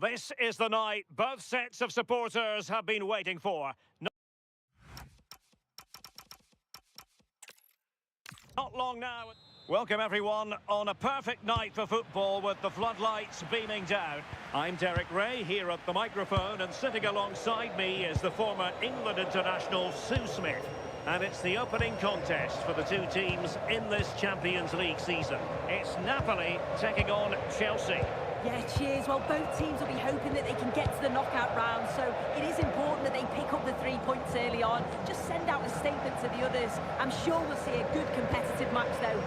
This is the night both sets of supporters have been waiting for. Not long now. Welcome everyone on a perfect night for football with the floodlights beaming down. I'm Derek Ray here at the microphone, and sitting alongside me is the former England international Sue Smith. And it's the opening contest for the two teams in this Champions League season. It's Napoli taking on Chelsea. Yeah, cheers. Well, both teams will be hoping that they can get to the knockout round, so it is important that they pick up the 3 points early on. Just send out a statement to the others. I'm sure we'll see a good competitive match, though.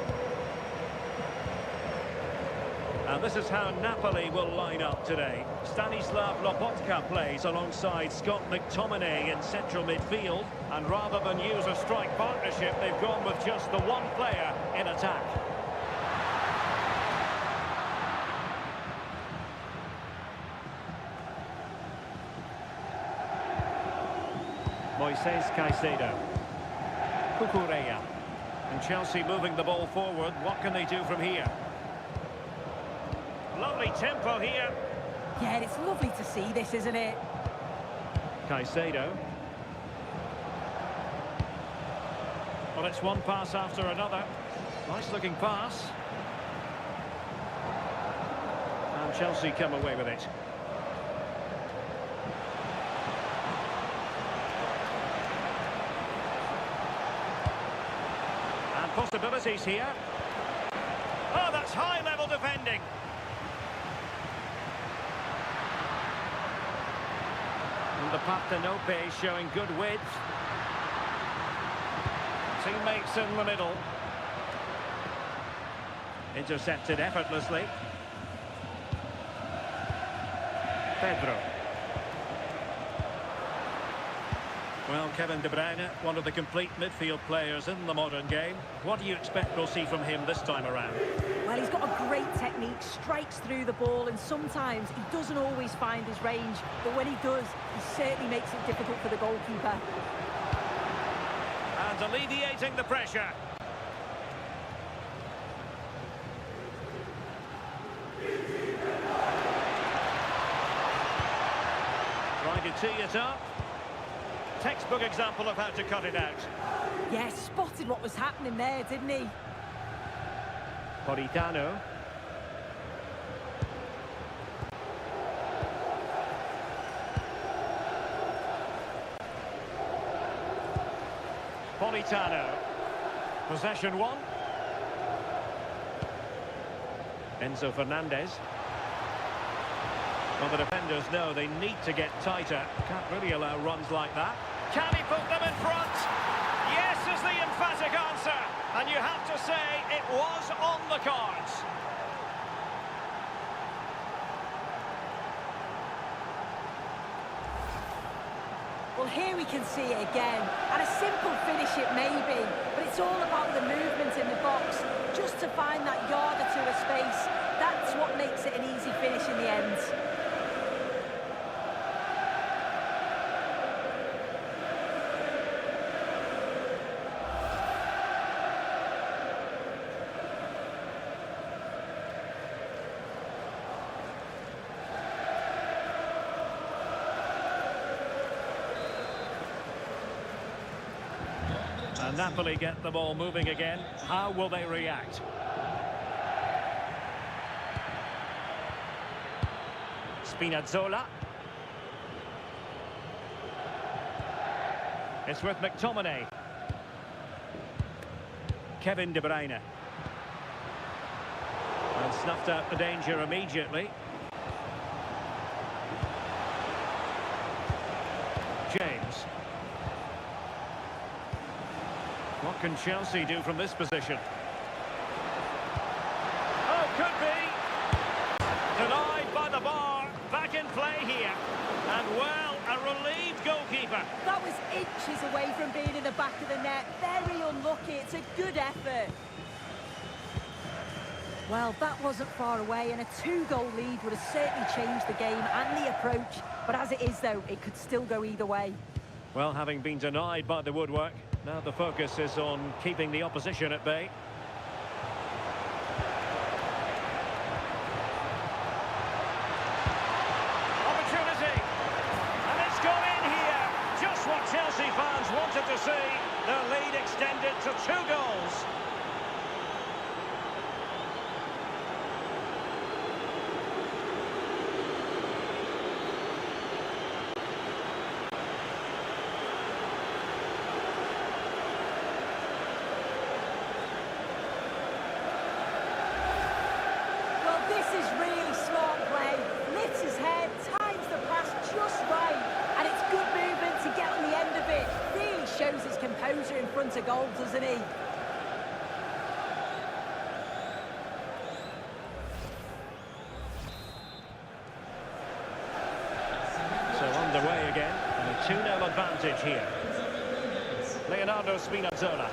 And this is how Napoli will line up today. Stanislav Lobotka plays alongside Scott McTominay in central midfield. And rather than use a strike partnership, they've gone with just the one player in attack. Moises Caicedo. Cucurella. And Chelsea moving the ball forward. What can they do from here? Lovely tempo here. Yeah, it's lovely to see this, isn't it? Caicedo. Well, it's one pass after another. Nice looking pass. And Chelsea come away with it. And possibilities here. Oh, that's high-level defending. And the Partenope showing good width. Teammates in the middle. Intercepted effortlessly. Pedro. Well, Kevin De Bruyne, one of the complete midfield players in the modern game. What do you expect we'll see from him this time around? Well, he's got a great technique, strikes through the ball, and sometimes he doesn't always find his range. But when he does, he certainly makes it difficult for the goalkeeper. And alleviating the pressure. Trying to tee it up. Textbook example of how to cut it out. Yeah, spotted what was happening there, didn't he? Politano. Politano. Possession one. Enzo Fernandez. Well, the defenders know they need to get tighter. Can't really allow runs like that. Can he put them in front? Yes is the emphatic answer. And you have to say it was on the cards. Well, here we can see it again. And a simple finish it may be, but it's all about the movement in the box. Just to find that yard or two of space, that's what makes it an easy finish in the end. And Napoli get the ball moving again. How will they react? Spinazzola. It's with McTominay. Kevin De Bruyne. And snuffed out the danger immediately. James. What can Chelsea do from this position? Oh, could be! Denied by the bar. Back in play here. And, well, a relieved goalkeeper. That was inches away from being in the back of the net. Very unlucky. It's a good effort. Well, that wasn't far away, and a 2-goal lead would have certainly changed the game and the approach. But as it is, though, it could still go either way. Well, having been denied by the woodwork, now the focus is on keeping the opposition at bay. Their lead extended to 2 goals. Well, this is really smart play. Lifts his head, times the pass just right. And it's good movement to get on the end of it. Really shows his composure in front of goal, doesn't he? So underway again, and a 2-0 advantage here. Leonardo Spinazzola.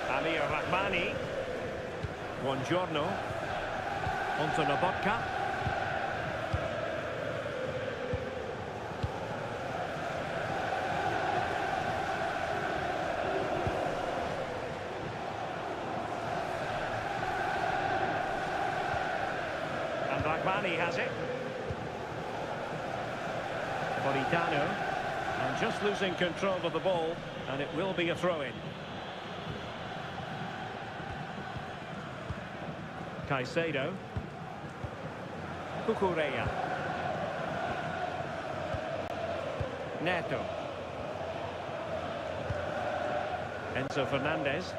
Amir Rahmani. Buongiorno. Onto Lobotka. And Rahmani has it. Politano. And just losing control of the ball, and it will be a throw-in. Caicedo. Cucurella. Neto. Enzo Fernandez.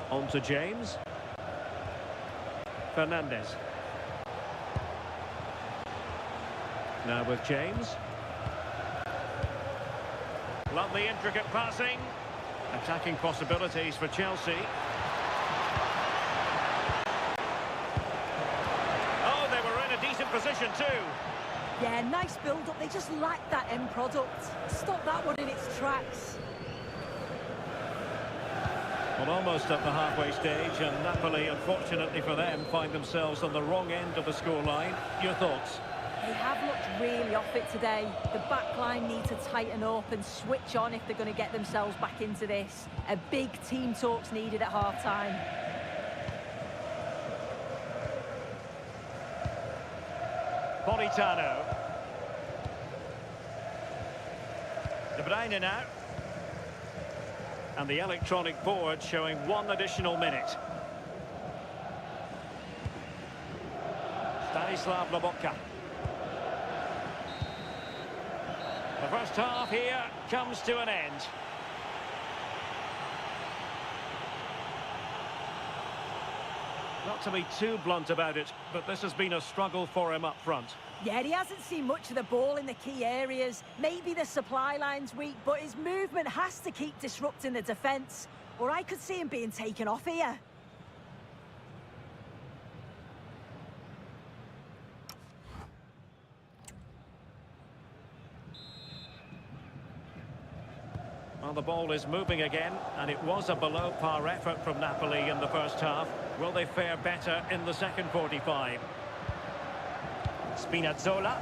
On to James. Fernandez. Now with James. Lovely intricate passing. Attacking possibilities for Chelsea. Oh, they were in a decent position too. Yeah, nice build-up. They just lacked that end product. Stop that one in its tracks. Well, almost at the halfway stage, and Napoli, unfortunately for them, find themselves on the wrong end of the scoreline. Your thoughts? They have looked really off it today. The back line need to tighten up and switch on if they're going to get themselves back into this. A big team talk's needed at half-time. Politano. De Bruyne now. And the electronic board showing 1 additional minute. Stanislav Lobotka. The first half here comes to an end. Not to be too blunt about it, but this has been a struggle for him up front. Yeah, he hasn't seen much of the ball in the key areas. Maybe the supply line's weak, but his movement has to keep disrupting the defence. Or I could see him being taken off here. Well, the ball is moving again, and it was a below-par effort from Napoli in the first half. Will they fare better in the second 45? Spinazzola.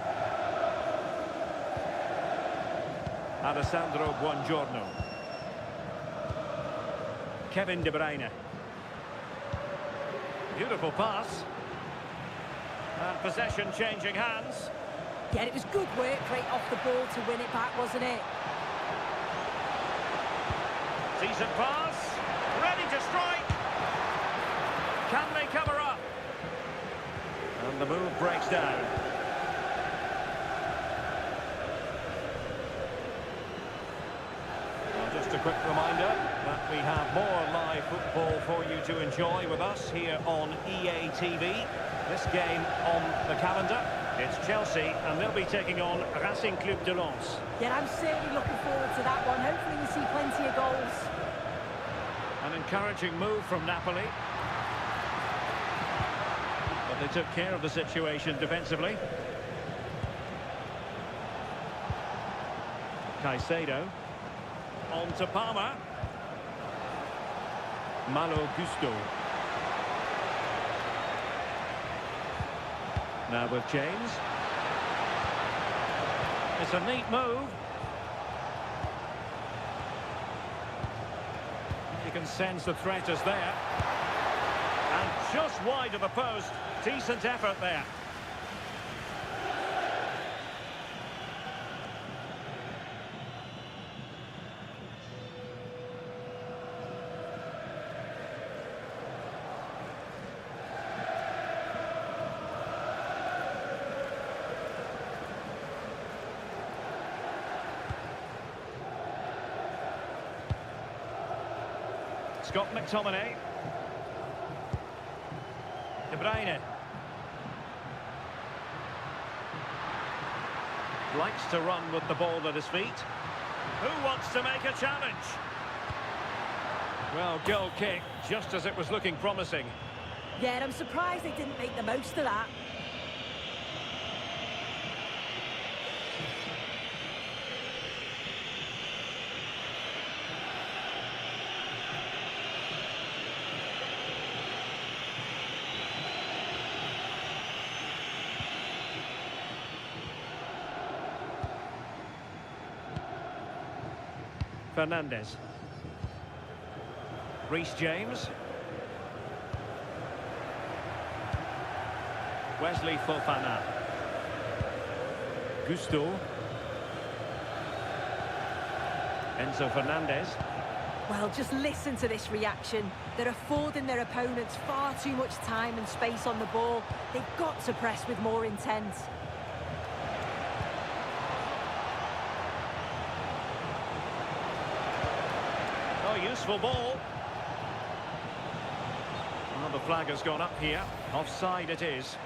Alessandro Buongiorno. Kevin De Bruyne. Beautiful pass. And possession changing hands. Yeah, it was good work right off the ball to win it back, wasn't it? Decent pass. Ready to strike. Can they cover up? And the move breaks down. Well, just a quick reminder that we have more live football for you to enjoy with us here on EA TV. This game on the calendar, it's Chelsea, and they'll be taking on Racing Club de Lens. Yeah, I'm certainly looking forward to that one. Hopefully we see plenty of goals. An encouraging move from Napoli. But they took care of the situation defensively. Caicedo. On to Palmer. Malo Gusto. Now with James. It's a neat move. You can sense the threat is there. And just wide of the post. Decent effort there. Scott McTominay. De Bruyne. Likes to run with the ball at his feet. Who wants to make a challenge? Well, goal kick, just as it was looking promising. Yeah, I'm surprised they didn't make the most of that. Fernandes. Reece James. Wesley Fofana. Gusto. Enzo Fernandez. Well, just listen to this reaction. They're affording their opponents far too much time and space on the ball. They've got to press with more intent. Oh, useful ball. Well, the flag has gone up here. Offside it is.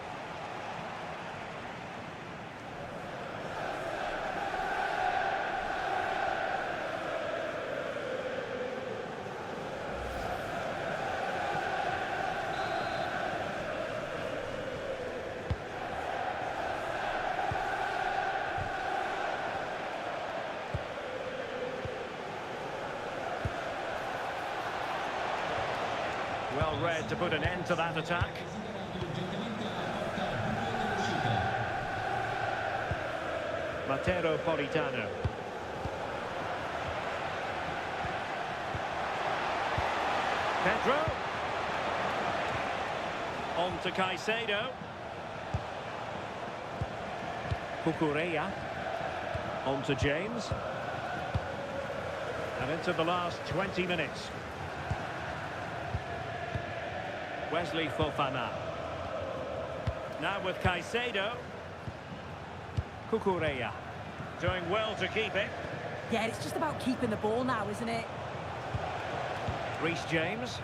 Well read to put an end to that attack. Matteo Politano. Pedro. On to Caicedo. Cucurella. On to James. And into the last 20 minutes. Wesley Fofana. Now with Caicedo. Cucurella. Doing well to keep it. Yeah, it's just about keeping the ball now, isn't it? Reece James.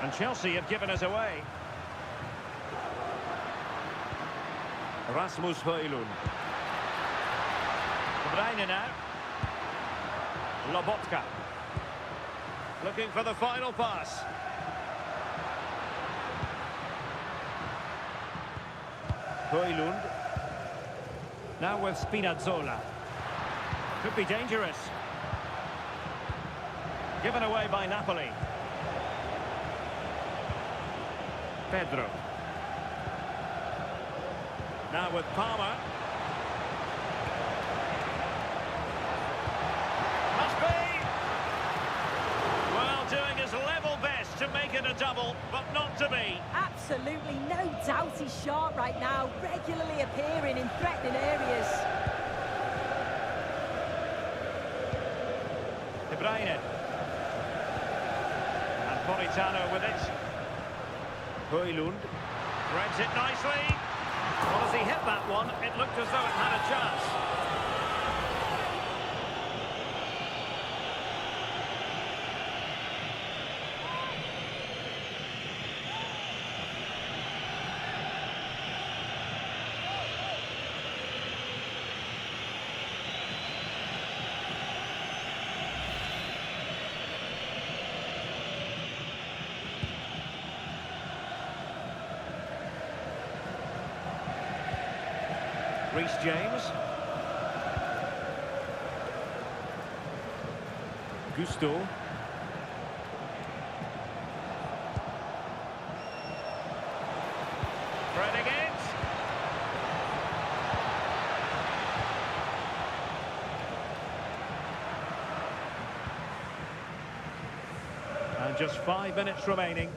And Chelsea have given us away. Rasmus Højlund. De Bruyne now. Lobotka. Looking for the final pass. Højlund. Now with Spinazzola. Could be dangerous. Given away by Napoli. Pedro. Now with Palmer. Must be! Well, doing his level best to make it a double, but not to be. Absolutely no doubt he's sharp right now, regularly appearing in threatening areas. De Bruyne. And Politano with it. Højlund. Threads it nicely. Well, as he hit that one, it looked as though it had a chance. Reece James. Gusto. Threading it. And just 5 minutes remaining.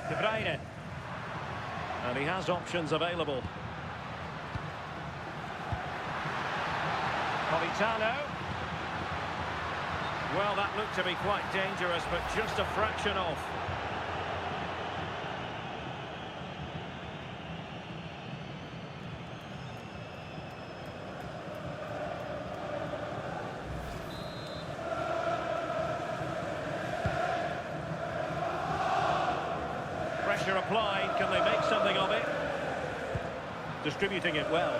De Bruyne. And he has options available. Politano. Well, that looked to be quite dangerous, but just a fraction off. applied. Can they make something of it? Distributing it well.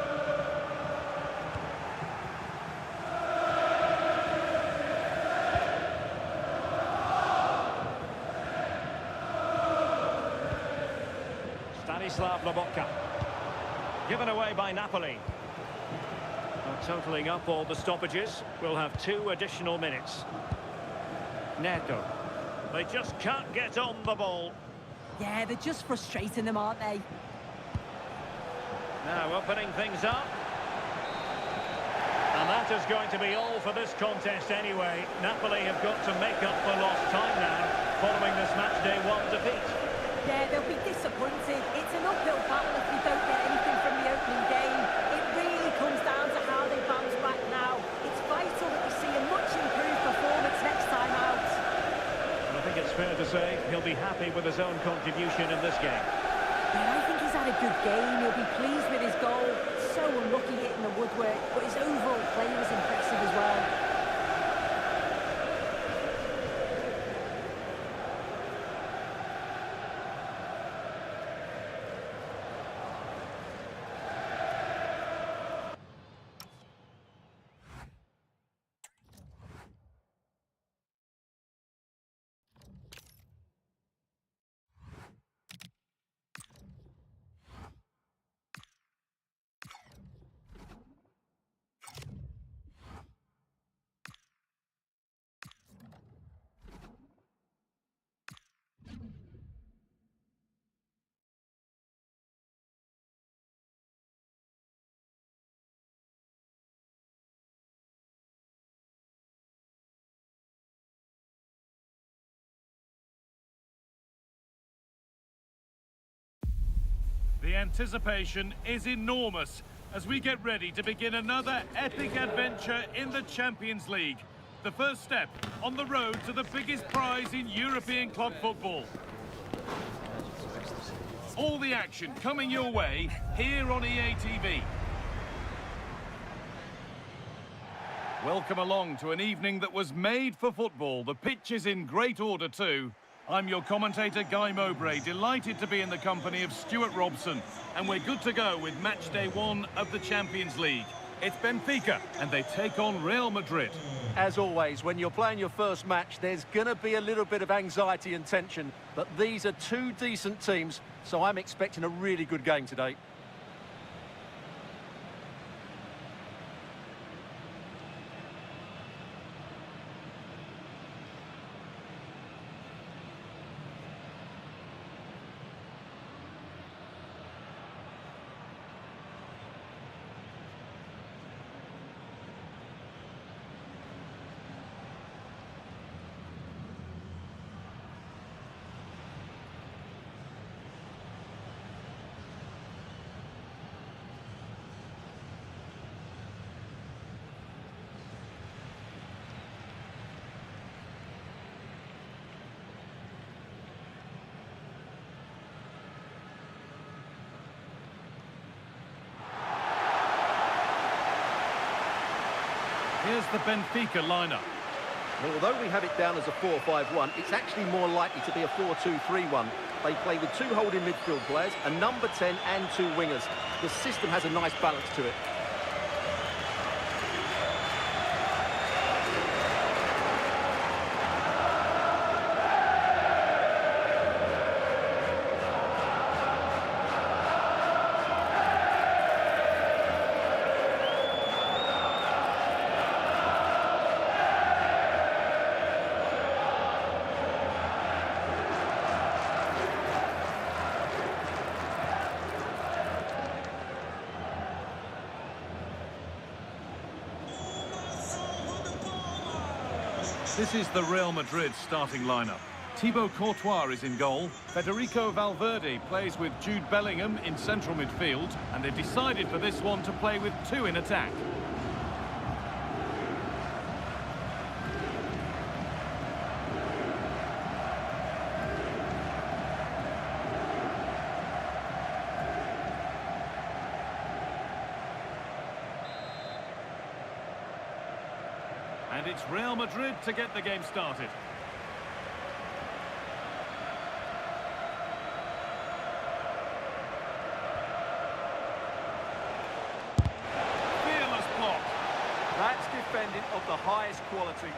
Stanislav Lobotka. Given away by Napoli. Totaling up all the stoppages, we'll have 2 additional minutes. Neto. They just can't get on the ball. Yeah, they're just frustrating them, aren't they? Now opening things up. And that is going to be all for this contest anyway. Napoli have got to make up for lost time now, following this match day 1 defeat. Yeah, they'll be disappointed. It's an uphill battle if we don't get anything from the opening game. It really comes down to how they bounce back now. It's vital that we see a much improved performance next time out. I think it's fair to say he'll be happy with his own contribution in this game. Yeah, I think he's had a good game. He'll be pleased with his goal. So unlucky hitting the woodwork, but his overall play was impressive as well. The anticipation is enormous as we get ready to begin another epic adventure in the Champions League. The first step on the road to the biggest prize in European club football. All the action coming your way here on EA TV. Welcome along to an evening that was made for football. The pitch is in great order too. I'm your commentator, Guy Mowbray, delighted to be in the company of Stuart Robson. And we're good to go with match day 1 of the Champions League. It's Benfica, and they take on Real Madrid. As always, when you're playing your first match, there's going to be a little bit of anxiety and tension. But these are 2 decent teams, so I'm expecting a really good game today. Here's the Benfica lineup. Well, although we have it down as a 4-5-1, it's actually more likely to be a 4-2-3-1. They play with 2 holding midfield players, a number 10 and 2 wingers. The system has a nice balance to it. This is the Real Madrid starting lineup. Thibaut Courtois is in goal. Federico Valverde plays with Jude Bellingham in central midfield. And they've decided for this one to play with 2 in attack. And it's Real Madrid to get the game started. defending of the highest quality.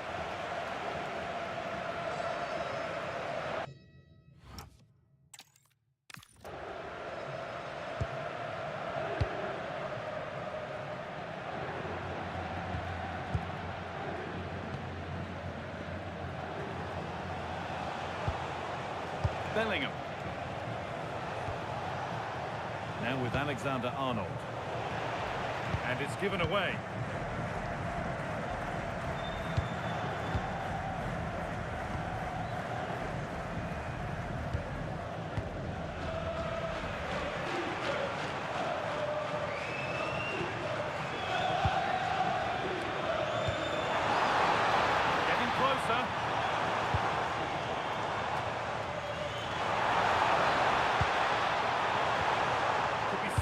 Bellingham. Now with Alexander-Arnold. And it's given away. Getting closer.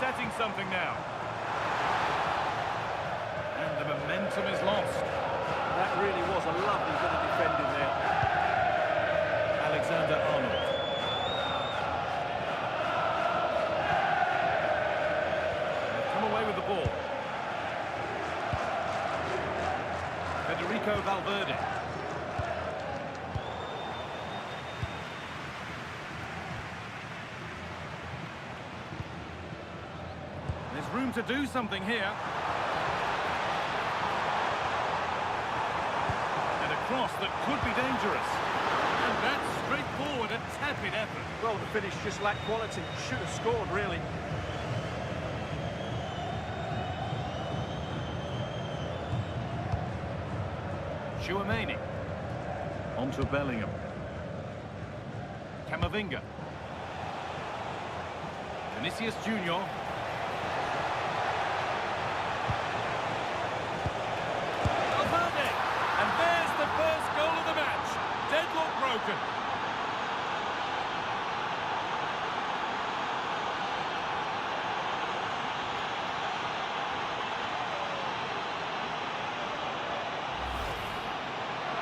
Setting something now. And the momentum is lost. That really was a lovely bit of defending there. Alexander-Arnold. Come away with the ball. Federico Valverde. There's room to do something here. And a cross that could be dangerous. And that's straightforward, a tepid effort. Well, the finish just lacked quality. Should have scored, really. Tchouaméni. On to Bellingham. Camavinga. Vinicius Junior. Valverde. And there's the first goal of the match. Deadlock broken.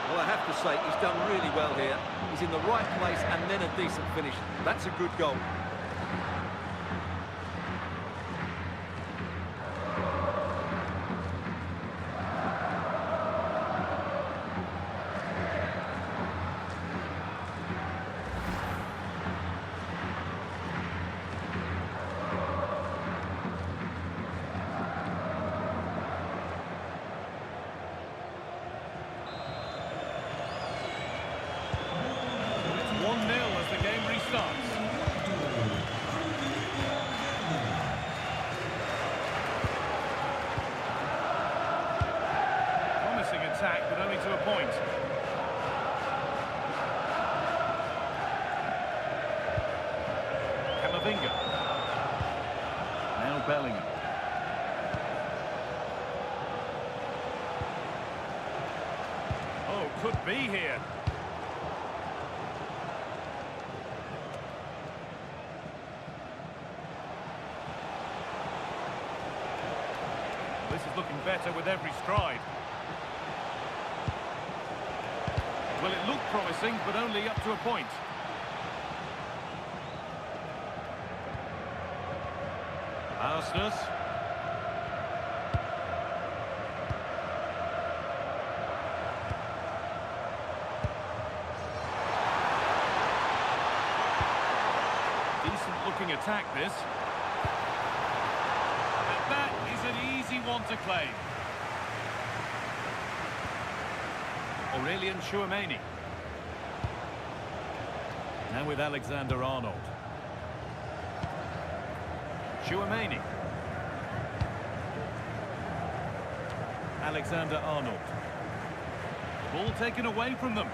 Well, I have to say, he's done really well here. He's in the right place and then a decent finish. That's a good goal. Attack, but only to a point. Camavinga. Now Bellingham. Oh, could be here. This is looking better with every stride. Well, it looked promising, but only up to a point. Arsenal. Decent-looking attack, this. And that is an easy one to claim. Aurelien Tchouaméni. Now with Alexander-Arnold. Tchouaméni. Alexander-Arnold. Ball taken away from them.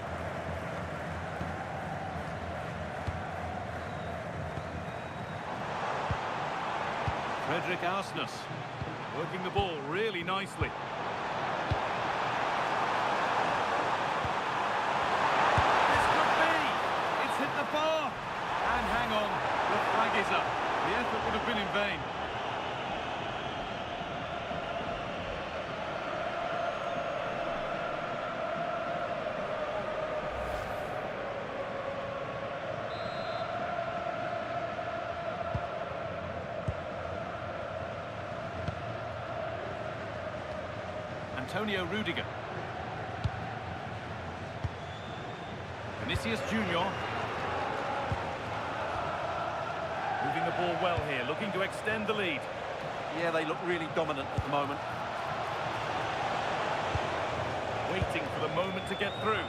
Frederick Arsnes. Working the ball really nicely. Hit the bar, and hang on, the flag is up. The effort would have been in vain. And Antonio Rudiger. Vinicius Junior. Moving the ball well here, looking to extend the lead. Yeah, they look really dominant at the moment. Waiting for the moment to get through.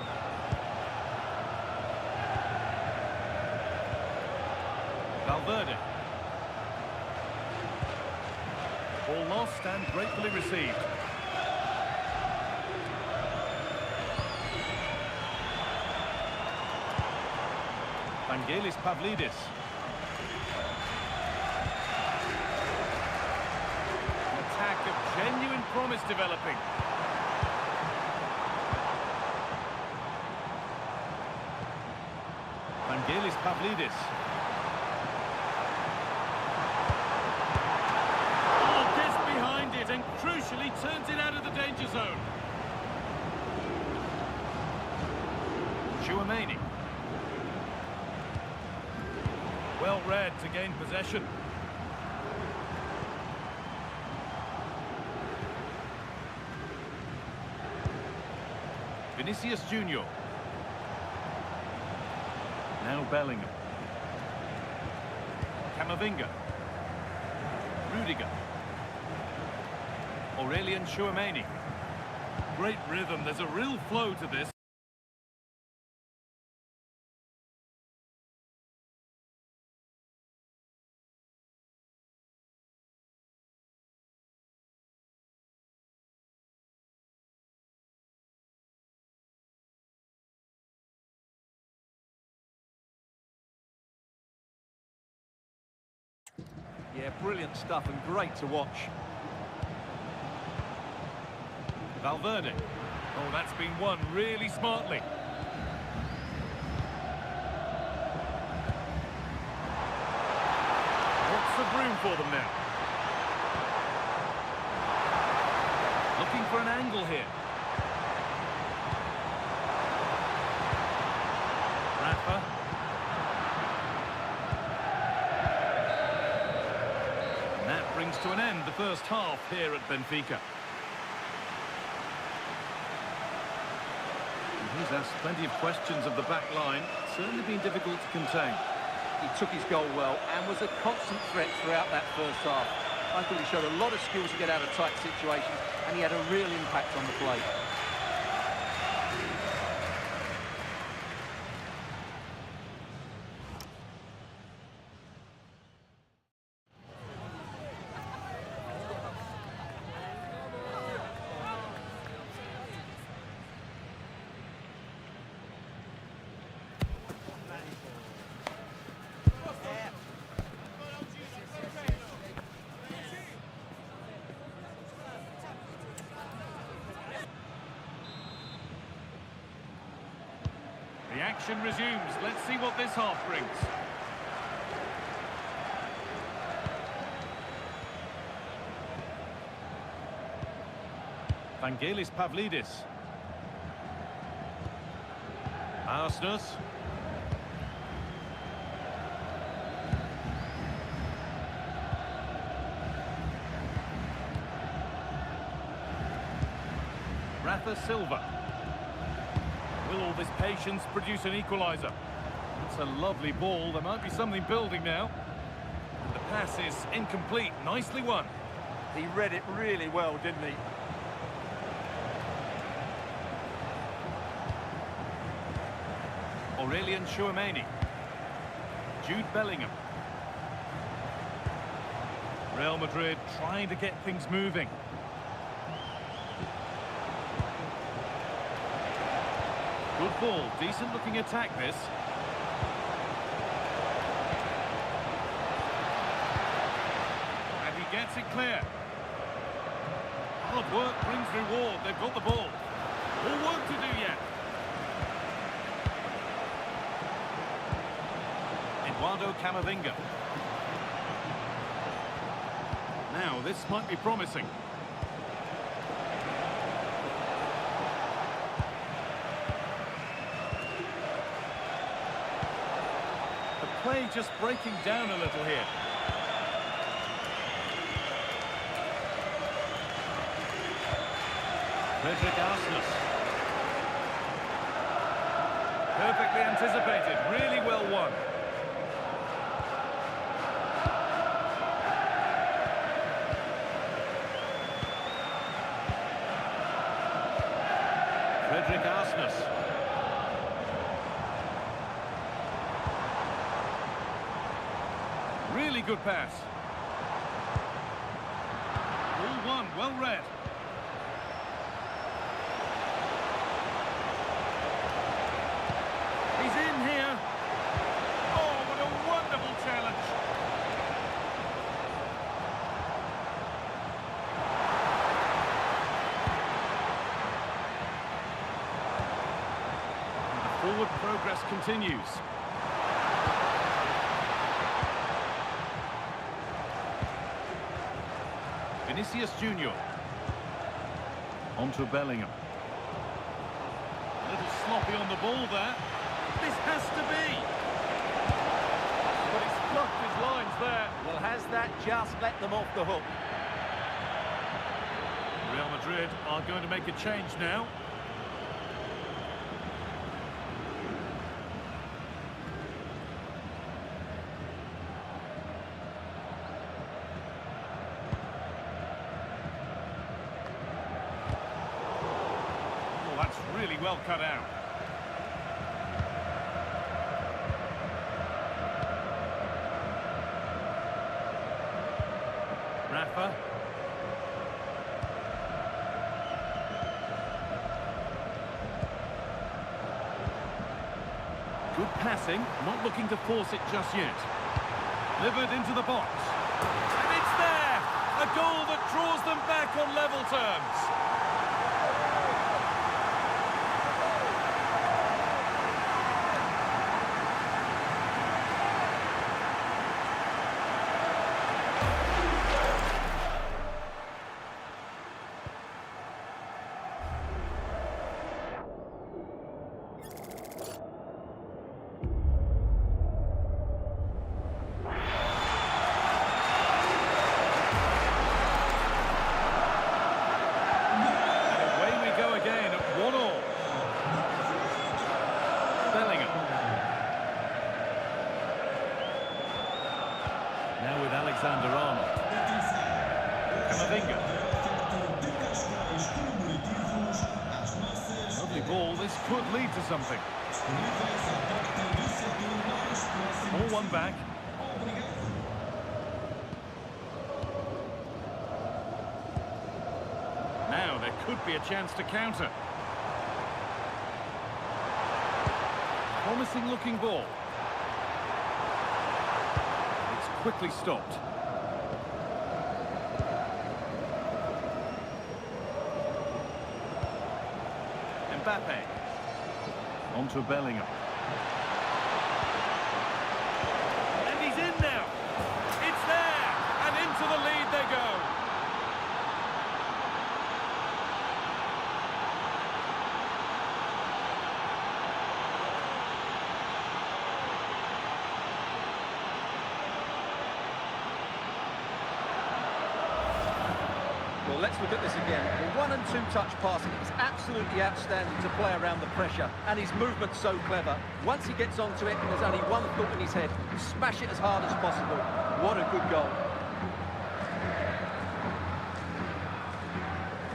Valverde. Ball lost and gratefully received. Vangelis Pavlidis. An attack of genuine promise developing. Vangelis Pavlidis. Oh, gets behind it and crucially turns it out of the danger zone. Tchouaméni. Well read to gain possession. Vinicius Junior. Now Bellingham. Camavinga. Rudiger. Aurelien Tchouaméni. Great rhythm, there's a real flow to this. Yeah, brilliant stuff and great to watch. Valverde. Oh, that's been won really smartly. What's the room for them now? Looking for an angle here. Rafa. And that brings to an end the first half here at Benfica. He's asked plenty of questions of the back line. Certainly been difficult to contain. He took his goal well and was a constant threat throughout that first half. I thought he showed a lot of skills to get out of tight situations, and he had a real impact on the play. The action resumes. Let's see what this half brings. Vangelis Pavlidis. Arsenal. Rafa Silva. Will all this patience produce an equaliser? It's a lovely ball. There might be something building now. And the pass is incomplete. Nicely won. He read it really well, didn't he? Aurelien Tchouaméni. Jude Bellingham. Real Madrid trying to get things moving. Good ball, decent looking attack this. And he gets it clear. Hard work brings reward, they've got the ball. More work to do yet. Eduardo Camavinga. Now this might be promising. Play just breaking down a little here. Frederick Arsness. Perfectly anticipated, really well won. Frederick Arsness. Really good pass. All one, well read. He's in here. Oh, what a wonderful challenge. The forward progress continues. Vinicius Junior. On to Bellingham. A little sloppy on the ball there. This has to be. But he's fluffed his lines there. Well, has that just let them off the hook? Real Madrid are going to make a change now. Well, that's really well cut out. Rafa. Good passing, not looking to force it just yet. Delivered into the box. And it's there! A goal that draws them back on level terms. Now with Alexander-Arnold. Camavinga. Lovely ball, this could lead to something. All one back. Now there could be a chance to counter. Promising looking ball. Quickly stopped. Mbappe. On to Bellingham. And he's in now. It's there. And into the lead they go. Well, let's look at this again. The 1- and 2-touch passing is absolutely outstanding to play around the pressure, and his movement's so clever. Once he gets onto it, there's only one thought in his head: smash it as hard as possible. What a good goal.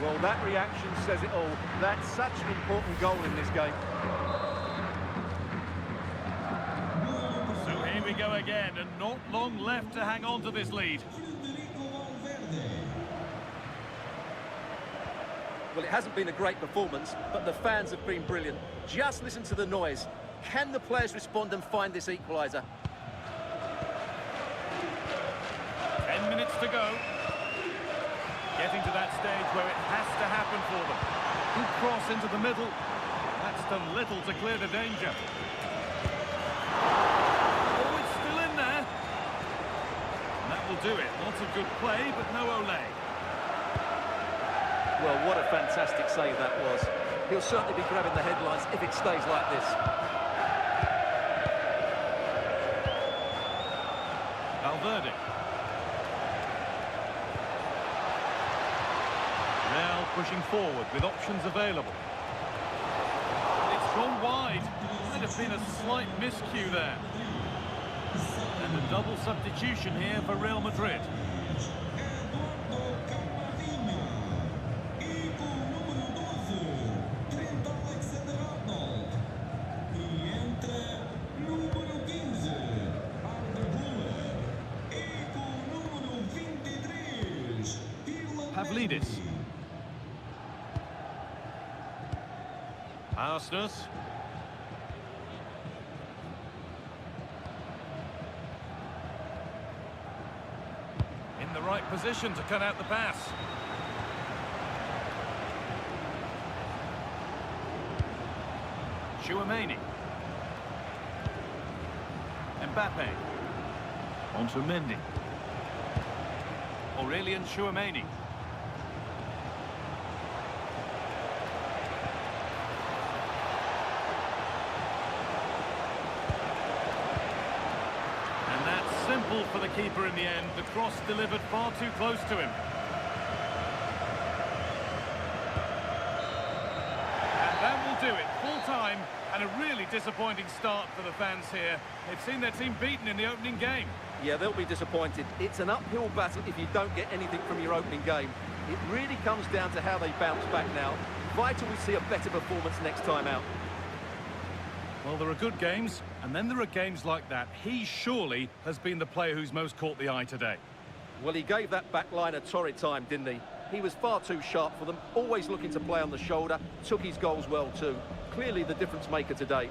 Well, that reaction says it all. That's such an important goal in this game. So here we go again, and not long left to hang on to this lead. Well, it hasn't been a great performance, but the fans have been brilliant. Just listen to the noise. Can the players respond and find this equaliser? 10 minutes to go. Getting to that stage where it has to happen for them. Good cross into the middle. That's done little to clear the danger. Oh, it's still in there. And that will do it. Lots of good play, but no Olé. Well, what a fantastic save that was. He'll certainly be grabbing the headlines if it stays like this. Valverde. Real pushing forward with options available. It's gone wide. Might have been a slight miscue there. And a double substitution here for Real Madrid. Pavlidis. Arsenal. In the right position to cut out the pass. Tchouaméni. Mbappe. On to Mendy. Aurelien Tchouaméni. And that's simple for the keeper in the end. The cross delivered far too close to him. And that will do it. Full time and a really disappointing start for the fans here. They've seen their team beaten in the opening game. Yeah, they'll be disappointed. It's an uphill battle if you don't get anything from your opening game. It really comes down to how they bounce back now. Vital we see a better performance next time out. Well, there are good games, and then there are games like that. He surely has been the player who's most caught the eye today. Well, he gave that back line a torrid time, didn't he? He was far too sharp for them, always looking to play on the shoulder, took his goals well too. Clearly the difference maker today.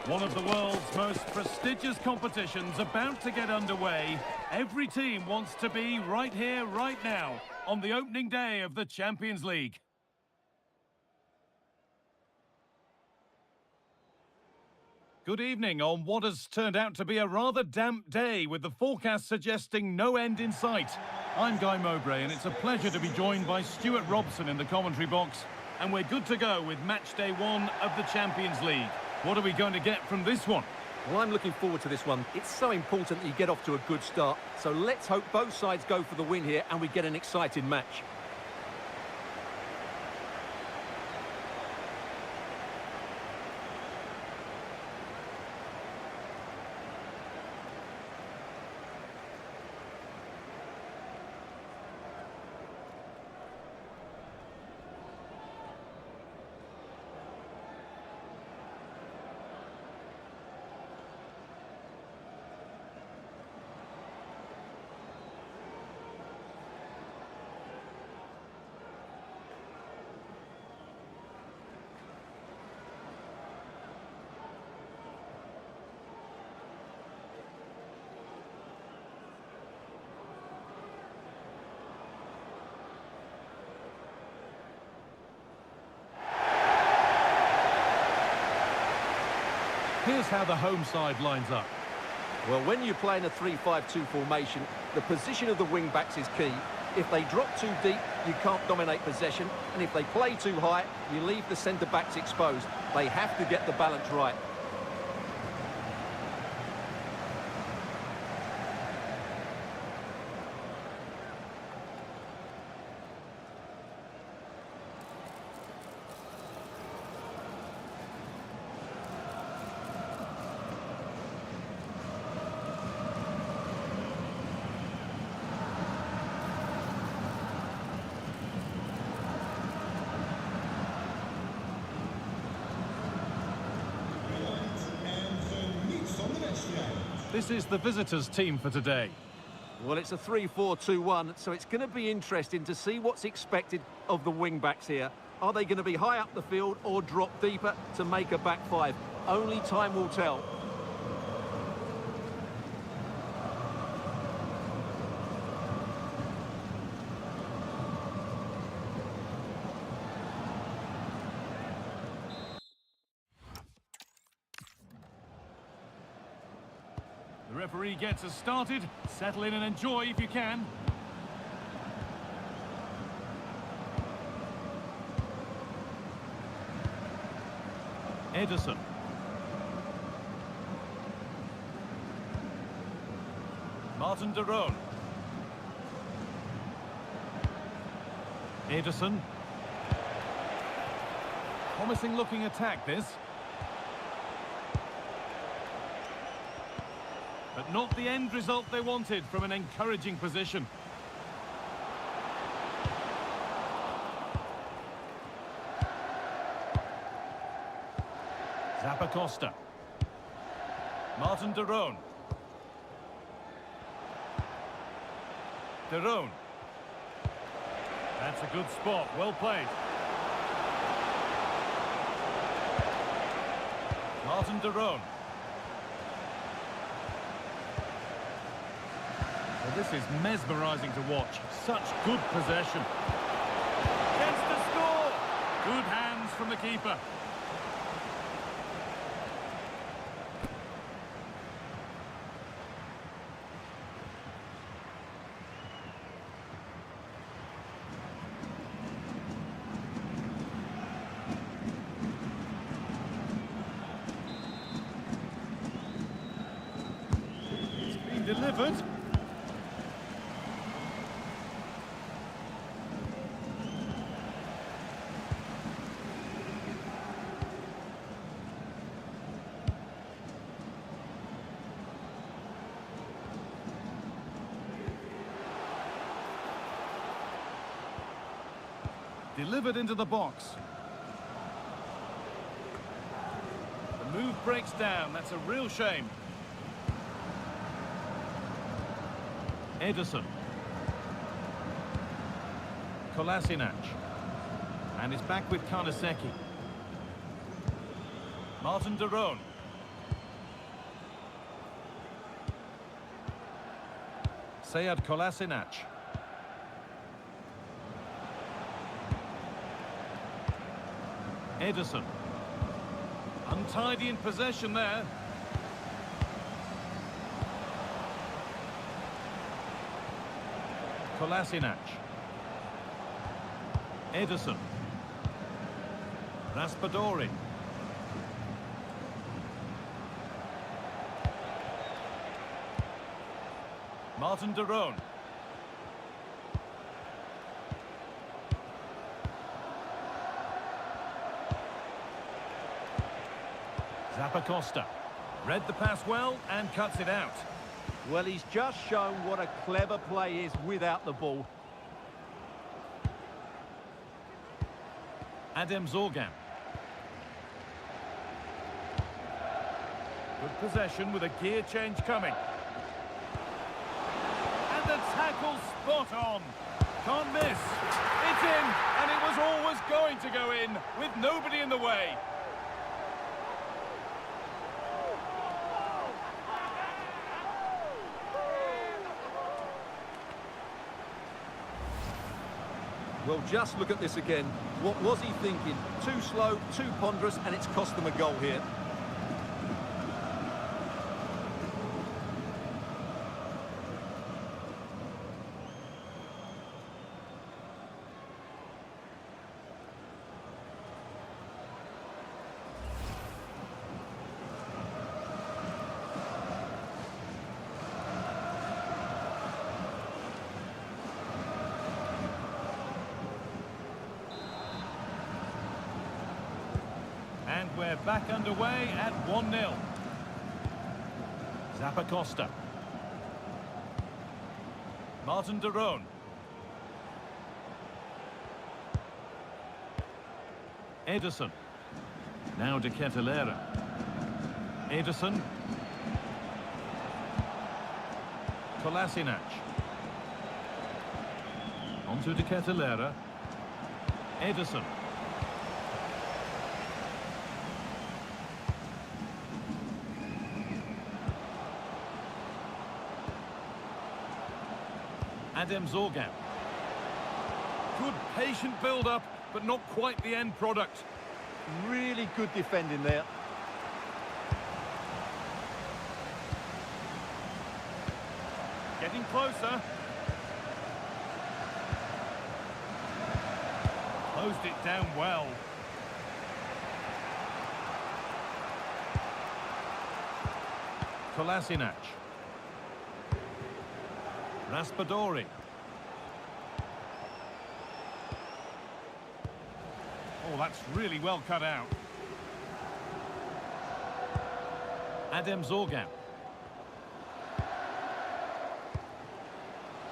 One of the world's most prestigious competitions about to get underway. Every team wants to be right here, right now, on the opening day of the Champions League. Good evening on what has turned out to be a rather damp day, with the forecast suggesting no end in sight. I'm Guy Mowbray, and it's a pleasure to be joined by Stuart Robson in the commentary box. And we're good to go with match day 1 of the Champions League. What are we going to get from this one? Well, I'm looking forward to this one. It's so important that you get off to a good start. So let's hope both sides go for the win here and we get an exciting match. Here's how the home side lines up. Well, when you play in a 3-5-2 formation, the position of the wing-backs is key. If they drop too deep, you can't dominate possession. And if they play too high, you leave the centre-backs exposed. They have to get the balance right. This is the visitors' team for today. Well, it's a 3-4-2-1, so it's going to be interesting to see what's expected of the wing-backs here. Are they going to be high up the field or drop deeper to make a back five? Only time will tell. The referee gets us started. Settle in and enjoy if you can. Ederson. Martin de Roon. Ederson. Promising looking attack this. But not the end result they wanted from an encouraging position. Zappacosta. Martin de Roon. De Roon. That's a good spot, well played. Martin de Roon. Well, this is mesmerising to watch. Such good possession. Chance to score! Good hands from the keeper. It's been delivered. Delivered into the box. The move breaks down. That's a real shame. Ederson. Kolasinac. And is back with Karnaseki. Martin de Roon. Sead Kolasinac. Ederson. Untidy in possession there. Kolasinac. Ederson. Raspadori. Martin de Roon. Zappacosta. Read the pass well and cuts it out. Well, he's just shown what a clever play is without the ball. Adem Zorgan. Good possession with a gear change coming. And the tackle spot on. Can't miss. It's in, and it was always going to go in with nobody in the way. Well, just look at this again. What was he thinking? Too slow, too ponderous, and it's cost them a goal here. And we're back underway at 1-0. Zappacosta. Martin de Roon. Ederson. Now De Ketelaere. Ederson. Kolasinac. On to De Ketelaere. Ederson. Adem Zorgan. Good patient build-up, but not quite the end product. Really good defending there. Getting closer. Closed it down well. Kolasinac. Raspadori. Oh, that's really well cut out. Adem Zorgan.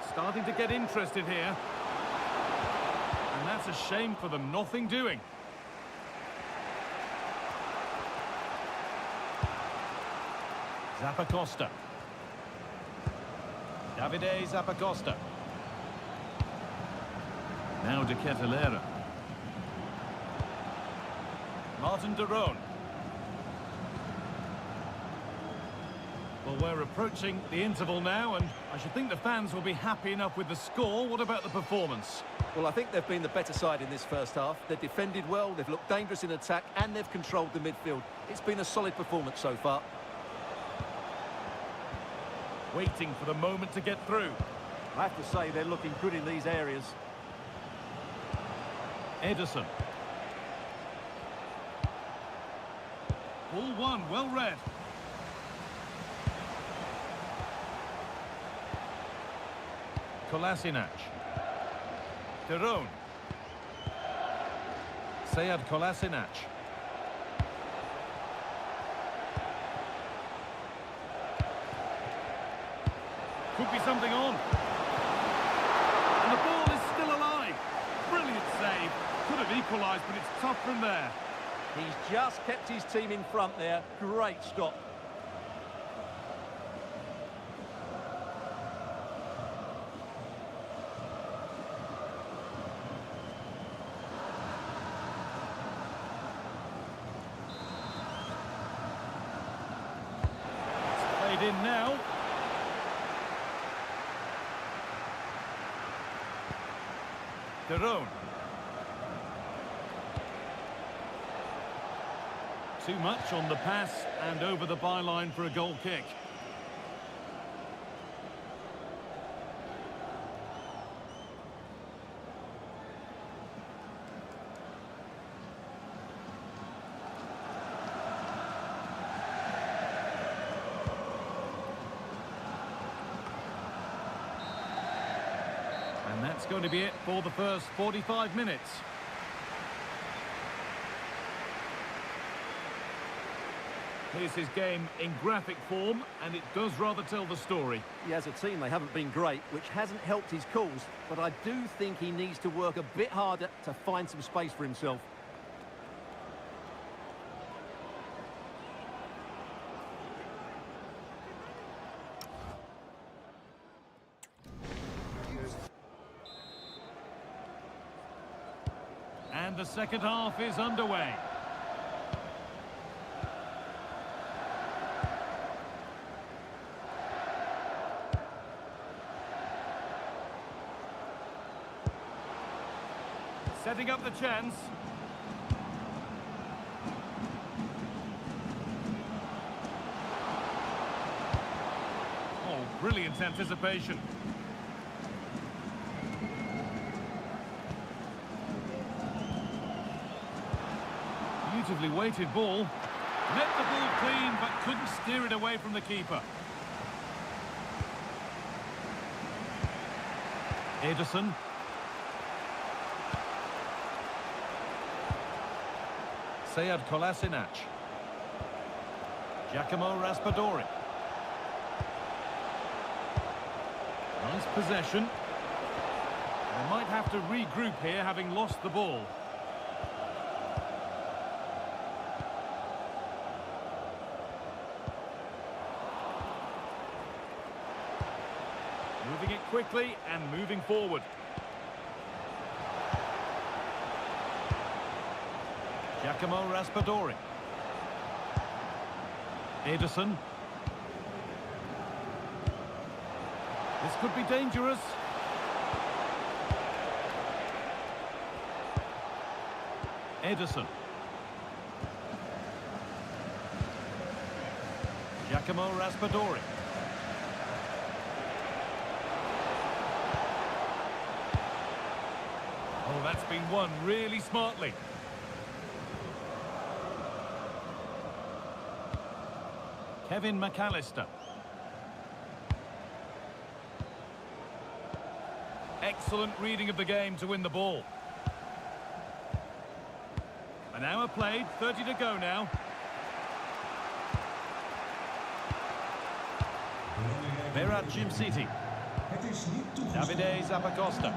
Starting to get interested here. And that's a shame for them, nothing doing. Zappacosta. Davide Zappacosta. Now De Ketelaere. Martin de Roon. Well, we're approaching the interval now, and I should think the fans will be happy enough with the score. What about the performance? Well, I think they've been the better side in this first half. They've defended well, they've looked dangerous in attack, and they've controlled the midfield. It's been a solid performance so far. Waiting for the moment to get through. I have to say they're looking good in these areas. Ederson. Ball one, well read. Kolasinac. De Roon. Sead Kolasinac. Could be something on. And the ball is still alive. Brilliant save. Could have equalised, but it's tough from there. He's just kept his team in front there. Great stop. It's played in now. De Roon. Too much on the pass and over the byline for a goal kick. And that's going to be it for the first 45 minutes. Here's his game in graphic form, and it does rather tell the story. Yeah, as a team, they haven't been great, which hasn't helped his cause, but I do think he needs to work a bit harder to find some space for himself. And the second half is underway. Setting up the chance. Oh, brilliant anticipation. Beautifully weighted ball. Let the ball clean, but couldn't steer it away from the keeper. Ederson. Sead Kolasinac. Giacomo Raspadori. Nice possession. They might have to regroup here, having lost the ball. Moving it quickly and moving forward. Giacomo Raspadori. Ederson. This could be dangerous. Ederson. Giacomo Raspadori. Oh, that's been won really smartly. Kevin McAllister. Excellent reading of the game to win the ball. An hour played, 30 to go now. Berat Jimsiti. Davide Zappacosta.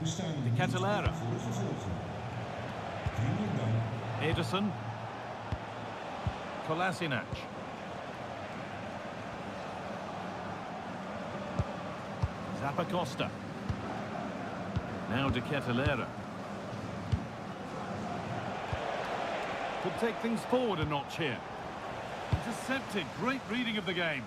De Ketelaere. Ederson. Kolasinac. Zappacosta. Now De Ketelaere. Could take things forward a notch here. Intercepted. Great reading of the game.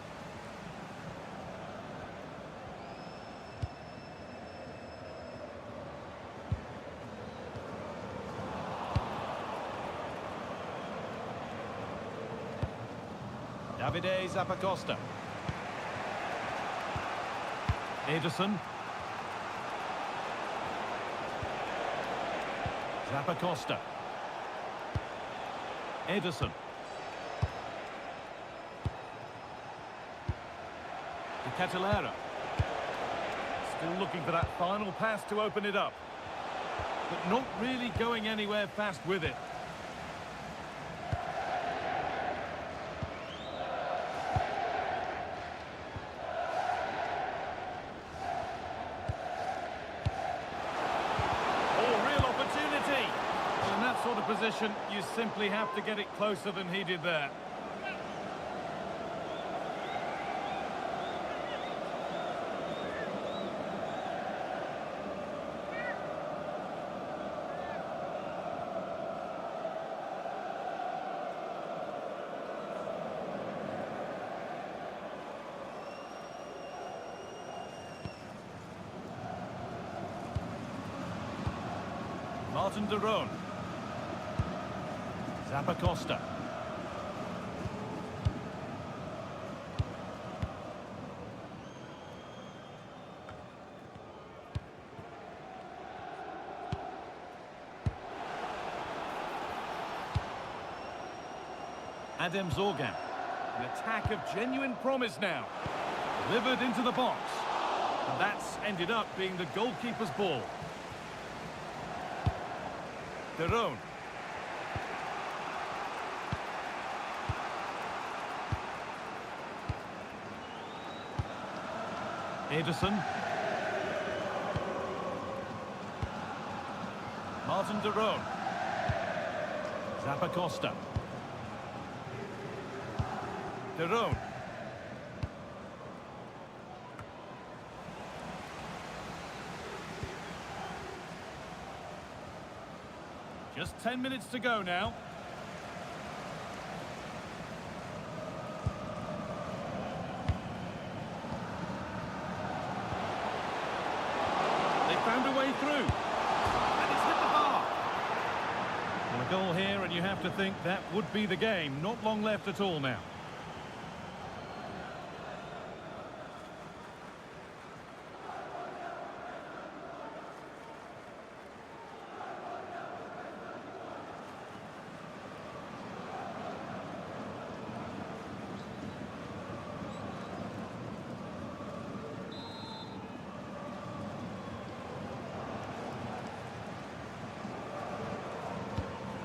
Davide Zappacosta. Ederson. Zappacosta. Ederson. De Ketelaere. Still looking for that final pass to open it up. But not really going anywhere fast with it. Sort of position, you simply have to get it closer than he did there. Martin de Roon. Zappacosta. Adem Zorgan. An attack of genuine promise now. Delivered into the box. And that's ended up being the goalkeeper's ball. De Roon. Ederson. Martin de Roon. Zappacosta. De Roon. Just 10 minutes to go now. Found a way through, and it's hit the bar. Well, a goal here, and you have to think that would be the game. Not long left at all now.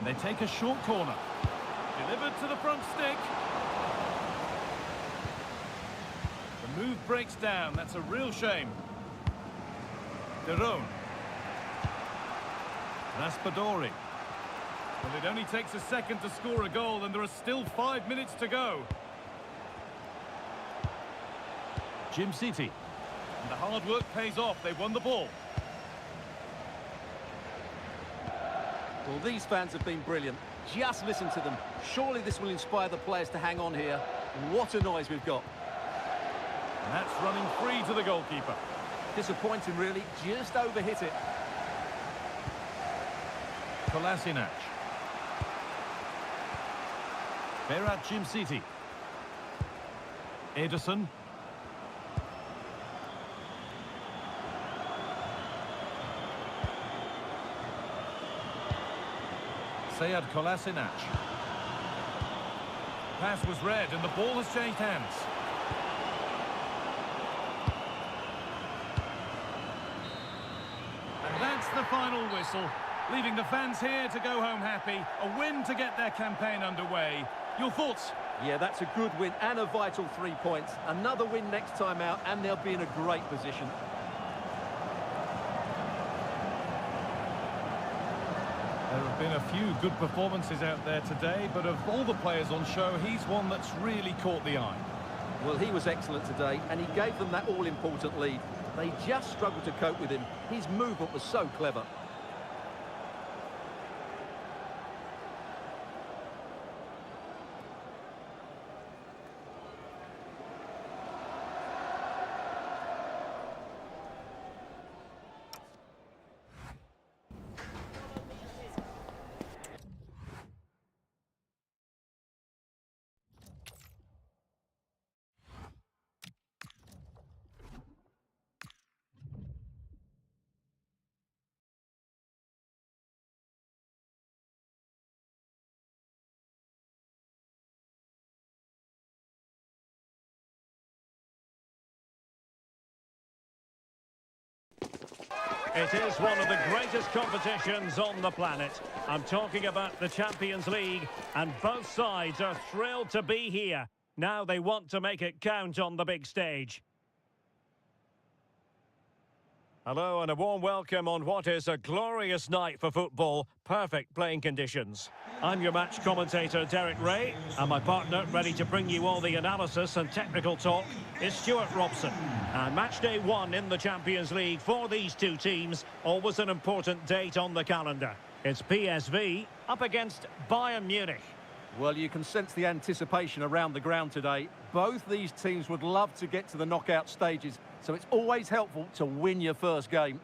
They take a short corner. Delivered to the front stick. The move breaks down. That's a real shame. De Roon. Raspadori. Well, it only takes a second to score a goal, and there are still 5 minutes to go. Jimsiti. And the hard work pays off. They've won the ball. Well, these fans have been brilliant. Just listen to them. Surely this will inspire the players to hang on here. What a noise we've got. And that's running free to the goalkeeper. Disappointing, really. Just overhit it. Kolasinac. Berat Cimsiti. Ederson. Sead Kolasinac. Pass was read and the ball has changed hands. And that's the final whistle, leaving the fans here to go home happy. A win to get their campaign underway. Your thoughts? Yeah, that's a good win and a vital 3 points. Another win next time out and they'll be in a great position. There have been a few good performances out there today, but of all the players on show, he's one that's really caught the eye. Well, he was excellent today, and he gave them that all-important lead. They just struggled to cope with him. His movement was so clever. It is one of the greatest competitions on the planet. I'm talking about the Champions League, and both sides are thrilled to be here. Now they want to make it count on the big stage. Hello and a warm welcome on what is a glorious night for football. Perfect playing conditions. I'm your match commentator, Derek Ray, and my partner, ready to bring you all the analysis and technical talk, is Stuart Robson. And match day 1 in the Champions League for these two teams, always an important date on the calendar. It's PSV up against Bayern Munich. Well, you can sense the anticipation around the ground today. Both these teams would love to get to the knockout stages, so it's always helpful to win your first game.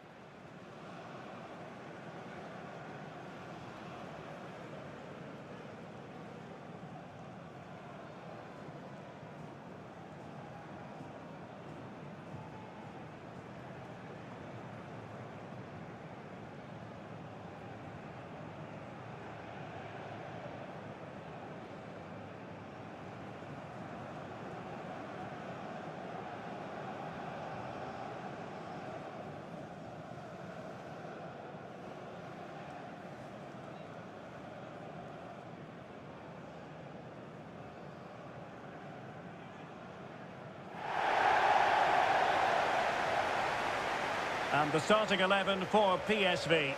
And the starting 11 for PSV.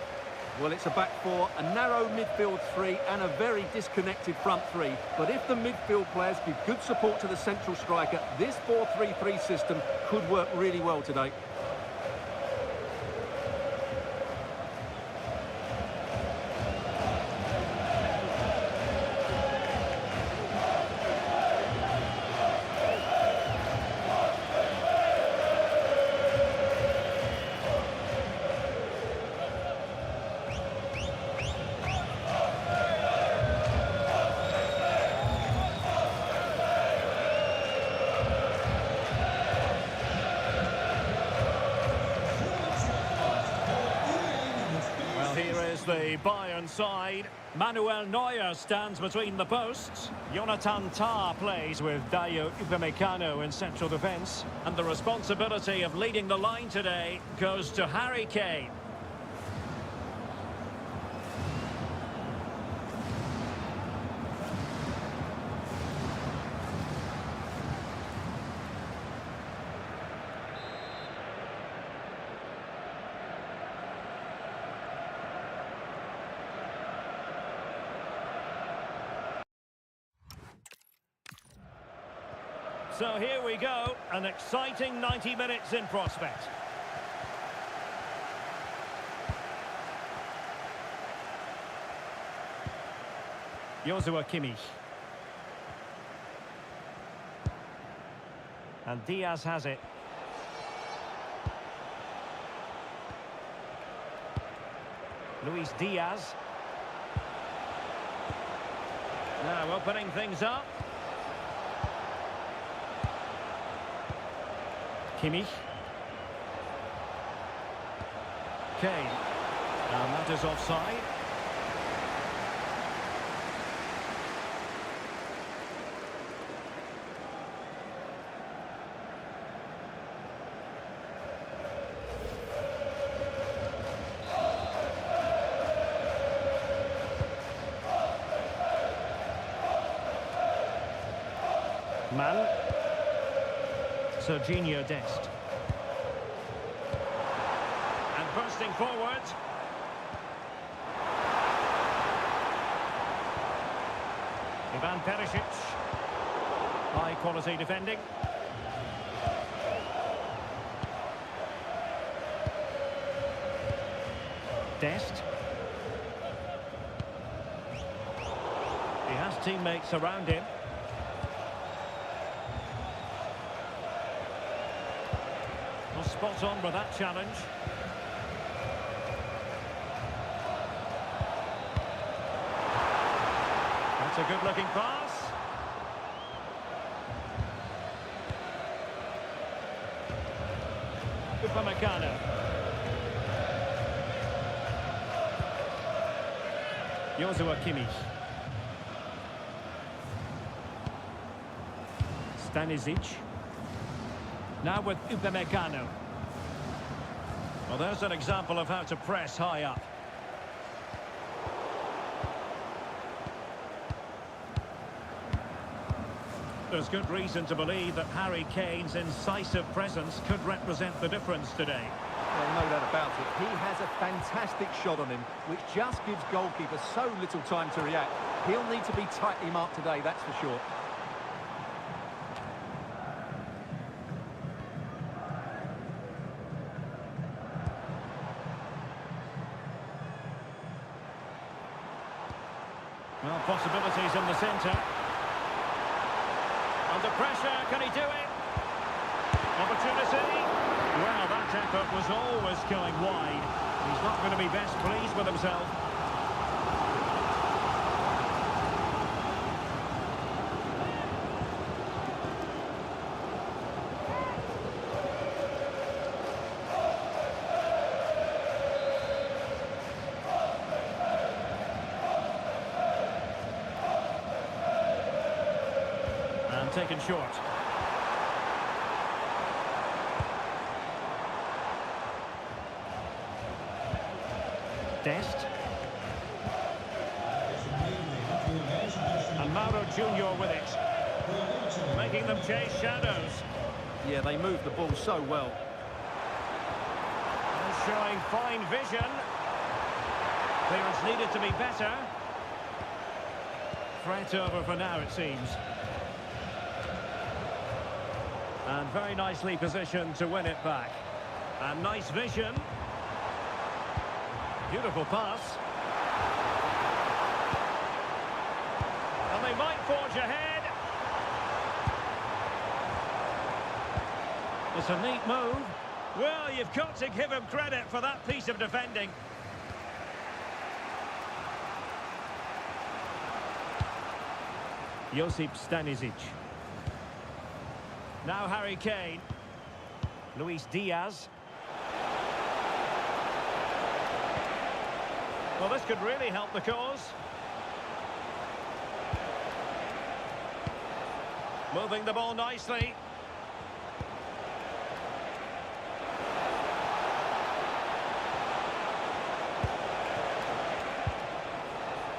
Well, it's a back four, a narrow midfield three and a very disconnected front three. But if the midfield players give good support to the central striker, this 4-3-3 system could work really well today. The Bayern side. Manuel Neuer stands between the posts. Jonathan Tah plays with Dayo Upamecano in central defence. And the responsibility of leading the line today goes to Harry Kane. So here we go, an exciting 90 minutes in prospect. Joshua Kimmich. And Diaz has it. Luis Diaz. Now opening things up. Kimmich. Kane. And that is offside. Man. Serginho Dest. And bursting forward. Ivan Perisic. High quality defending. Dest. He has teammates around him. Well, spot on with that challenge. That's a good-looking pass. Upamecano. Joshua Kimmich. Stanisic. Now with Upamecano. Well, there's an example of how to press high up. There's good reason to believe that Harry Kane's incisive presence could represent the difference today. Well, no doubt about it. He has a fantastic shot on him, which just gives goalkeepers so little time to react. He'll need to be tightly marked today, that's for sure. Well, possibilities in the centre. Under pressure, can he do it? Opportunity. Well, that effort was always going wide. He's not going to be best pleased with himself. And taken short. Dest. And Mauro Junior with it. Making them chase shadows. Yeah, they move the ball so well. And showing fine vision. Clearance needed to be better. Threat over for now, it seems. And very nicely positioned to win it back. And nice vision. Beautiful pass. And they might forge ahead. It's a neat move. Well, you've got to give him credit for that piece of defending. Josip Stanisic. Now Harry Kane. Luis Diaz. Well, this could really help the cause. Moving the ball nicely.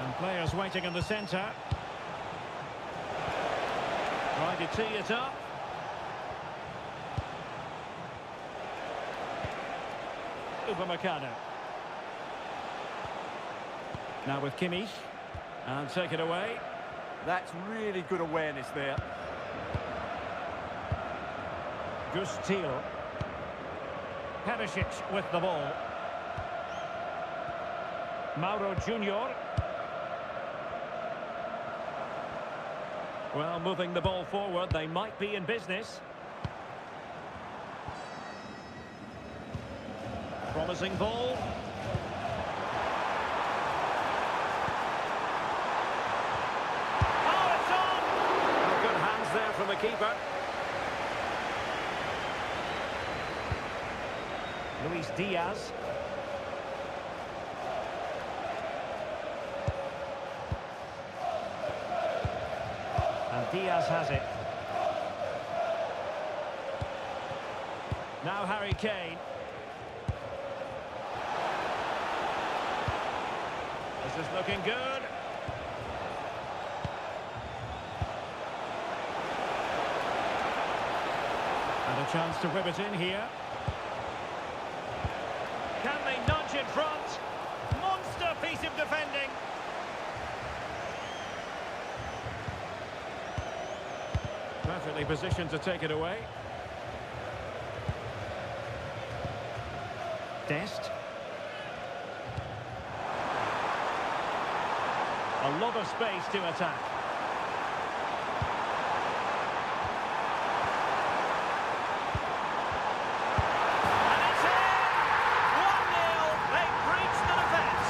And players waiting in the centre. Trying to tee it up. Upamecano. Now with Kimmich. And take it away. That's really good awareness there. Gus Thiel. Perisic with the ball. Mauro Junior. Well, moving the ball forward, they might be in business. Promising ball. the keeper. Luis Diaz. And Diaz has it. Now Harry Kane. This is looking good. And a chance to whip it in here. Can they nudge in front? Monster piece of defending. Perfectly positioned to take it away. Dest. A lot of space to attack. And it's in! 1-0. They breach the defence.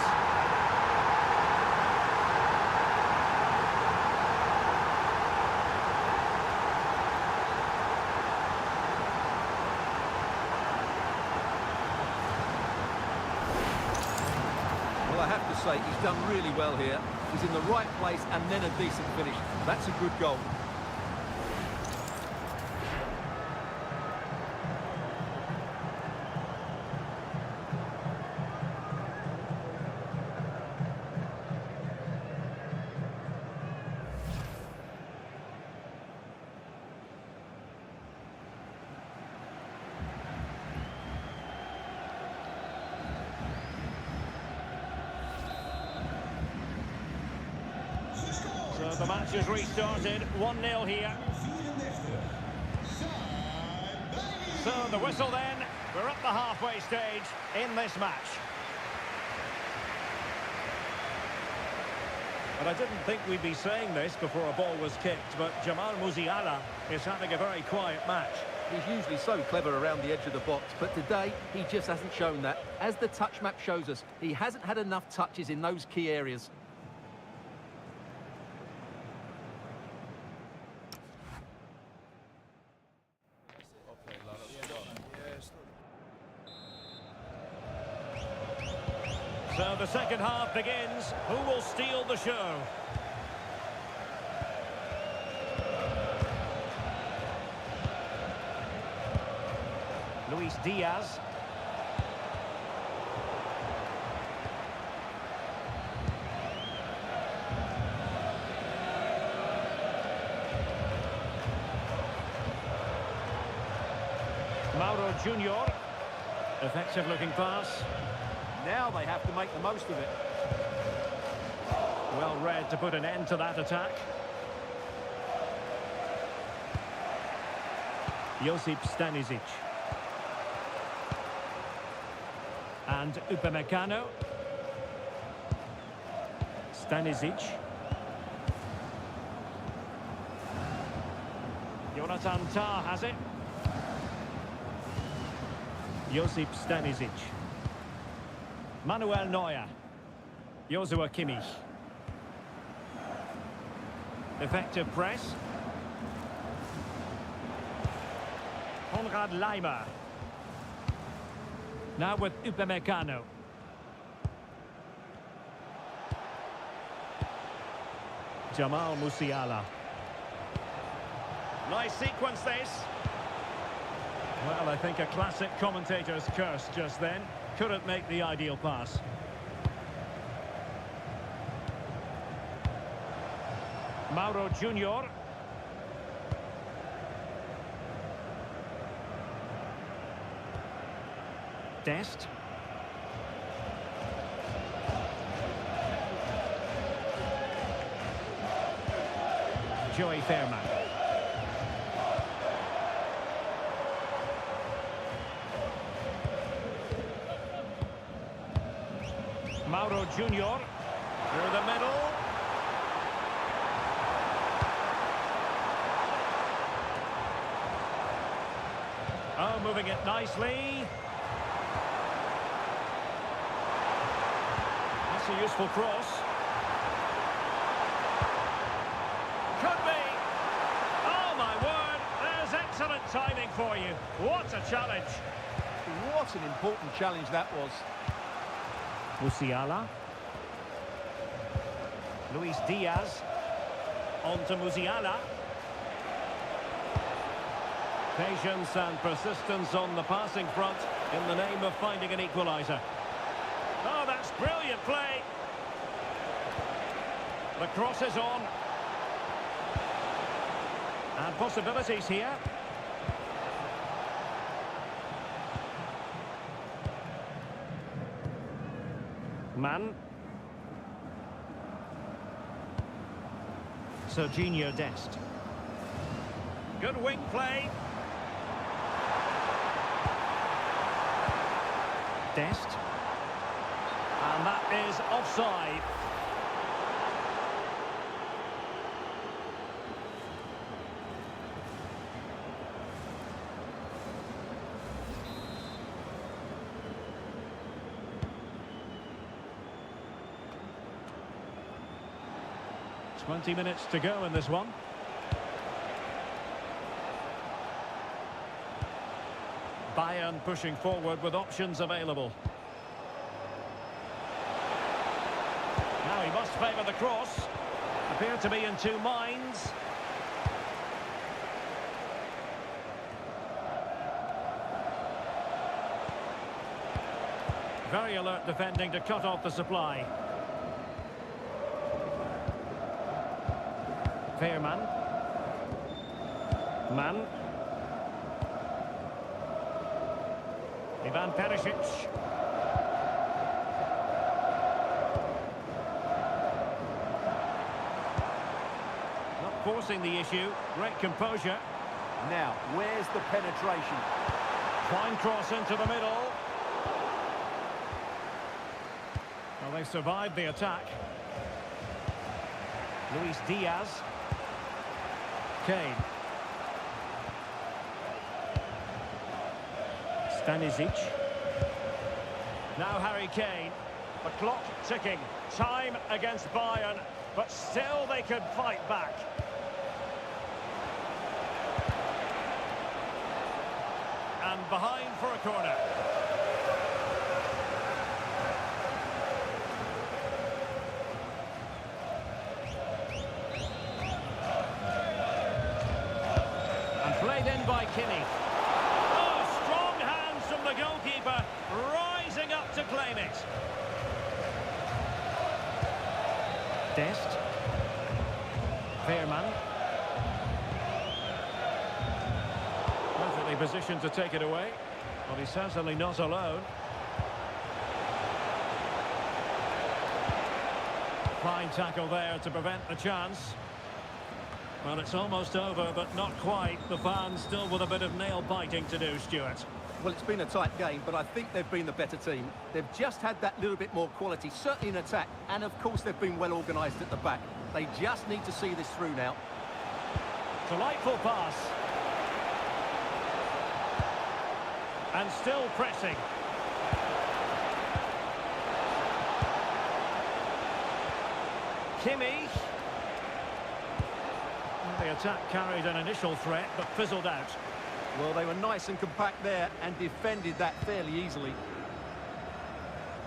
Well, I have to say, he's done really well here. He's in the right place and then a decent finish. That's a good goal. So the match has restarted, 1-0 here. So the whistle then, we're at the halfway stage in this match. But I didn't think we'd be saying this before a ball was kicked, but Jamal Musiala is having a very quiet match. He's usually so clever around the edge of the box, but today he just hasn't shown that. As the touch map shows us, he hasn't had enough touches in those key areas. So the second half begins. Who will steal the show? Luis Diaz. Mauro Junior. Effective looking pass. Now they have to make the most of it. Well read to put an end to that attack. Josip Stanisic. And Upamecano. Stanisic. Jonathan Tah has it. Josip Stanisic. Manuel Neuer. Joshua Kimmich. Effective press. Konrad Laimer. Now with Upamecano. Jamal Musiala. Nice sequence this. Well, I think a classic commentator's curse just then. Couldn't make the ideal pass. Mauro Junior. Dest. Joey Fairman. Mauro Junior through the middle. Oh, moving it nicely. That's a useful cross. Could be. Oh, my word. for you. What a challenge. What an important challenge that was. Musiala. Luis Diaz. On to Musiala. Patience and persistence on the passing front in the name of finding an equaliser. Oh, that's brilliant play. The cross is on. And possibilities here. Man. Serginho Dest. Good wing play. Dest. And that is offside. Twenty minutes to go in this one. Bayern pushing forward with options available. Now he must favour the cross. Appear to be in two minds. Very alert defending to cut off the supply. Veerman. Man. Ivan Perisic. Not forcing the issue. Great composure. Now, where's the penetration? Fine cross into the middle. Well, they survived the attack. Luis Diaz. Kane. Stanisic. Now Harry Kane. The clock ticking. Time against Bayern, but still they could fight back. And behind for a corner. Played in by Kimmich. Oh, strong hands from the goalkeeper, rising up to claim it. Dest. Veerman. Perfectly positioned to take it away. Well, he's certainly not alone. Fine tackle there to prevent the chance. Well, it's almost over, but not quite. The fans still with a bit of nail-biting to do, Stuart. Well, it's been a tight game, but I think they've been the better team. They've just had that little bit more quality, certainly in attack, and of course they've been well organised at the back. They just need to see this through now. Delightful pass. And still pressing. Kimmich. The attack carried an initial threat, but fizzled out. Well, they were nice and compact there and defended that fairly easily.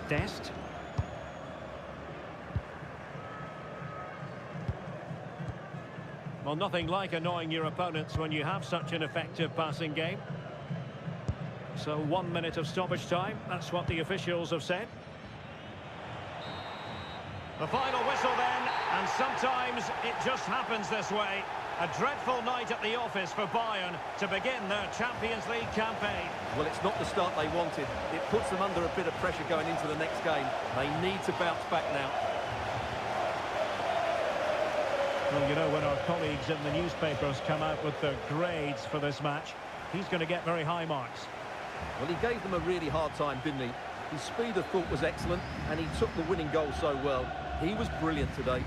Dest. Well, nothing like annoying your opponents when you have such an effective passing game. So 1 minute of stoppage time, that's what the officials have said. The final whistle then, and sometimes it just happens this way. A dreadful night at the office for Bayern to begin their Champions League campaign. Well, it's not the start they wanted. It puts them under a bit of pressure going into the next game. They need to bounce back now. Well, you know, when our colleagues in the newspapers come out with their grades for this match, he's going to get very high marks. Well, he gave them a really hard time, didn't he? His speed of thought was excellent, and he took the winning goal so well. He was brilliant today.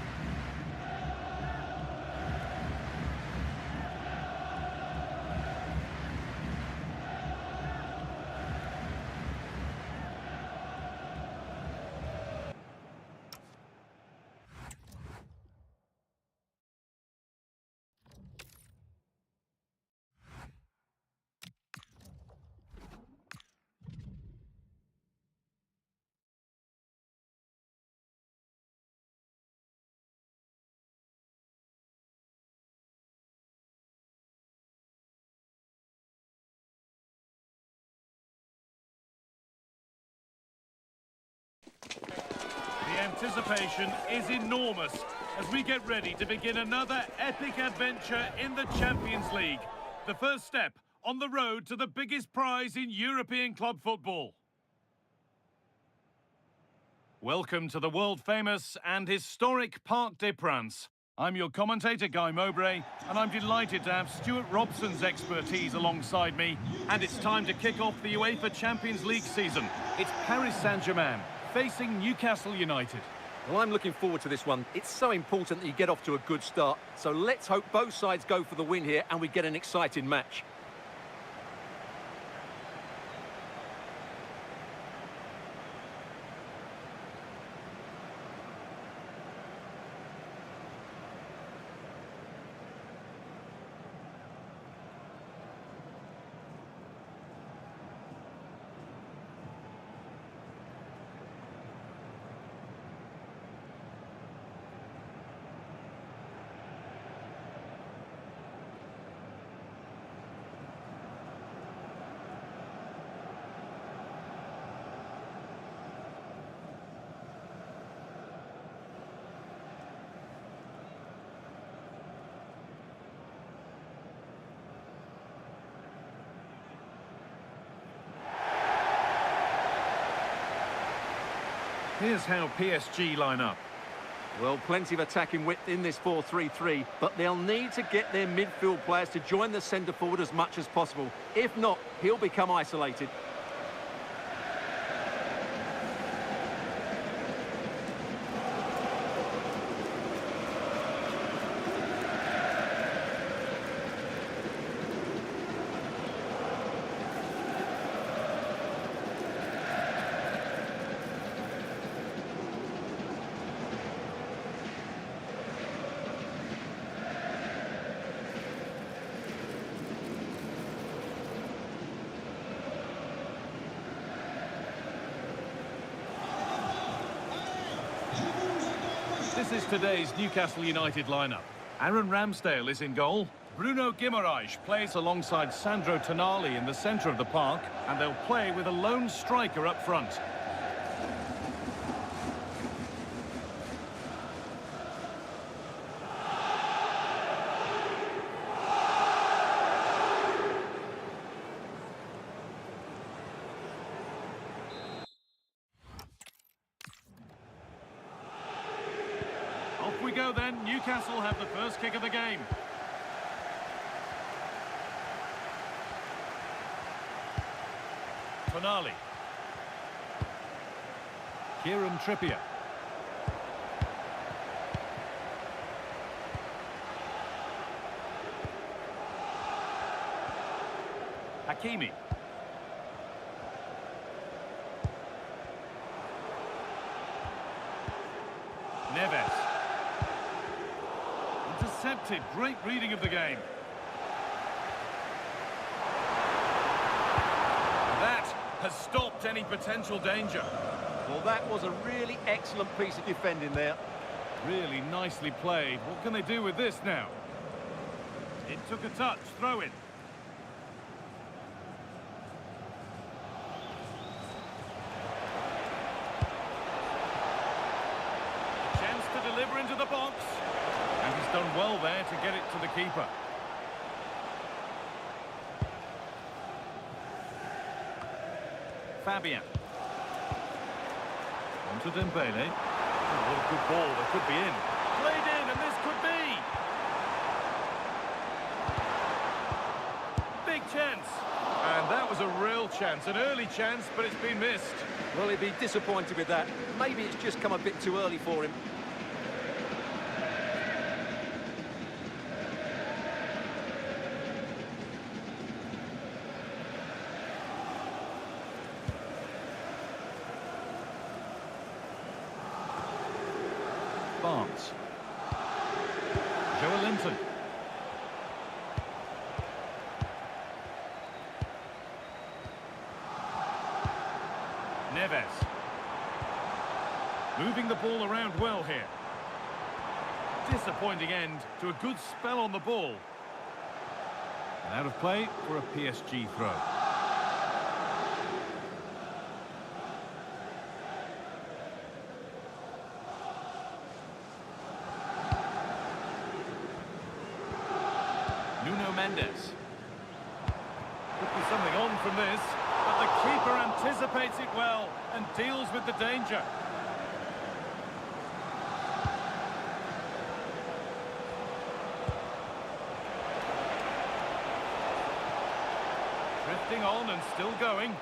anticipation is enormous as we get ready to begin another epic adventure in the Champions League. The first step on the road to the biggest prize in European club football. Welcome to the world-famous and historic Parc des Princes. I'm your commentator, Guy Mowbray, and I'm delighted to have Stuart Robson's expertise alongside me. And it's time to kick off the UEFA Champions League season. It's Paris Saint-Germain facing Newcastle United. Well, I'm looking forward to this one. It's so important that you get off to a good start. So let's hope both sides go for the win here and we get an exciting match. Here's how PSG line up. Well, plenty of attacking width in this 4-3-3, but they'll need to get their midfield players to join the centre forward as much as possible. If not, he'll become isolated. This is today's Newcastle United lineup. Aaron Ramsdale is in goal. Bruno Guimaraes plays alongside Sandro Tonali in the centre of the park, and they'll play with a lone striker up front. Off we go then. Newcastle have the first kick of the game. Tonali. Kieran Trippier. Hakimi. Neves. Intercepted. Great reading of the game. That has stopped any potential danger. Well, that was a really excellent piece of defending there. Really nicely played. What can they do with this now? It took a touch. Throw in. Chance to deliver into the box. And he's done well there to get it to the keeper. Fabian. On to Dembele. Oh, what a good ball. They could be in. Played in, and this could be. Big chance. And that was a real chance. An early chance, but it's been missed. Well, he'd be disappointed with that. Maybe it's just come a bit too early for him. Barnes. Joelinton. Neves. Moving the ball around well here. Disappointing end to a good spell on the ball. And out of play for a PSG throw. Nuno Mendes. Could be something on from this, but the keeper anticipates it well and deals with the danger. Drifting on and still going.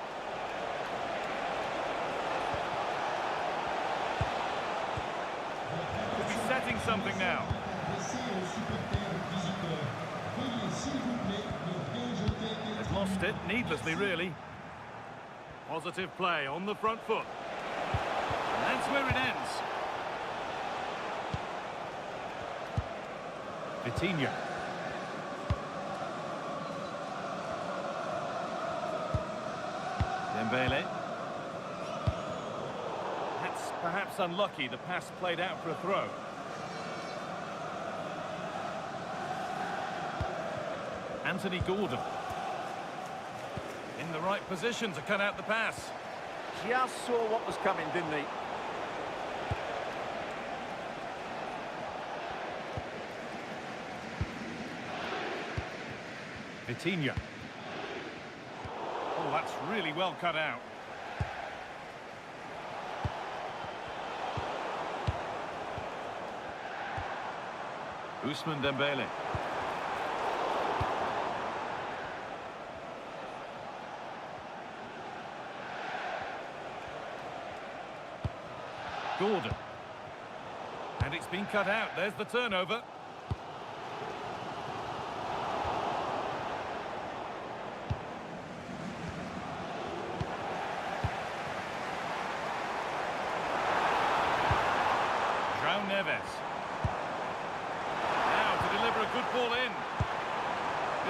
Could be setting something now. Has lost it, needlessly really. Positive play on the front foot. And that's where it ends. Vitinha. Dembele. That's perhaps unlucky. The pass played out for a throw. Anthony Gordon. In the right position to cut out the pass. Just saw what was coming, didn't he? Vitinha. Oh, that's really well cut out. Ousmane Dembele. Gordon. And it's been cut out. There's the turnover. João Neves. Now to deliver a good ball in.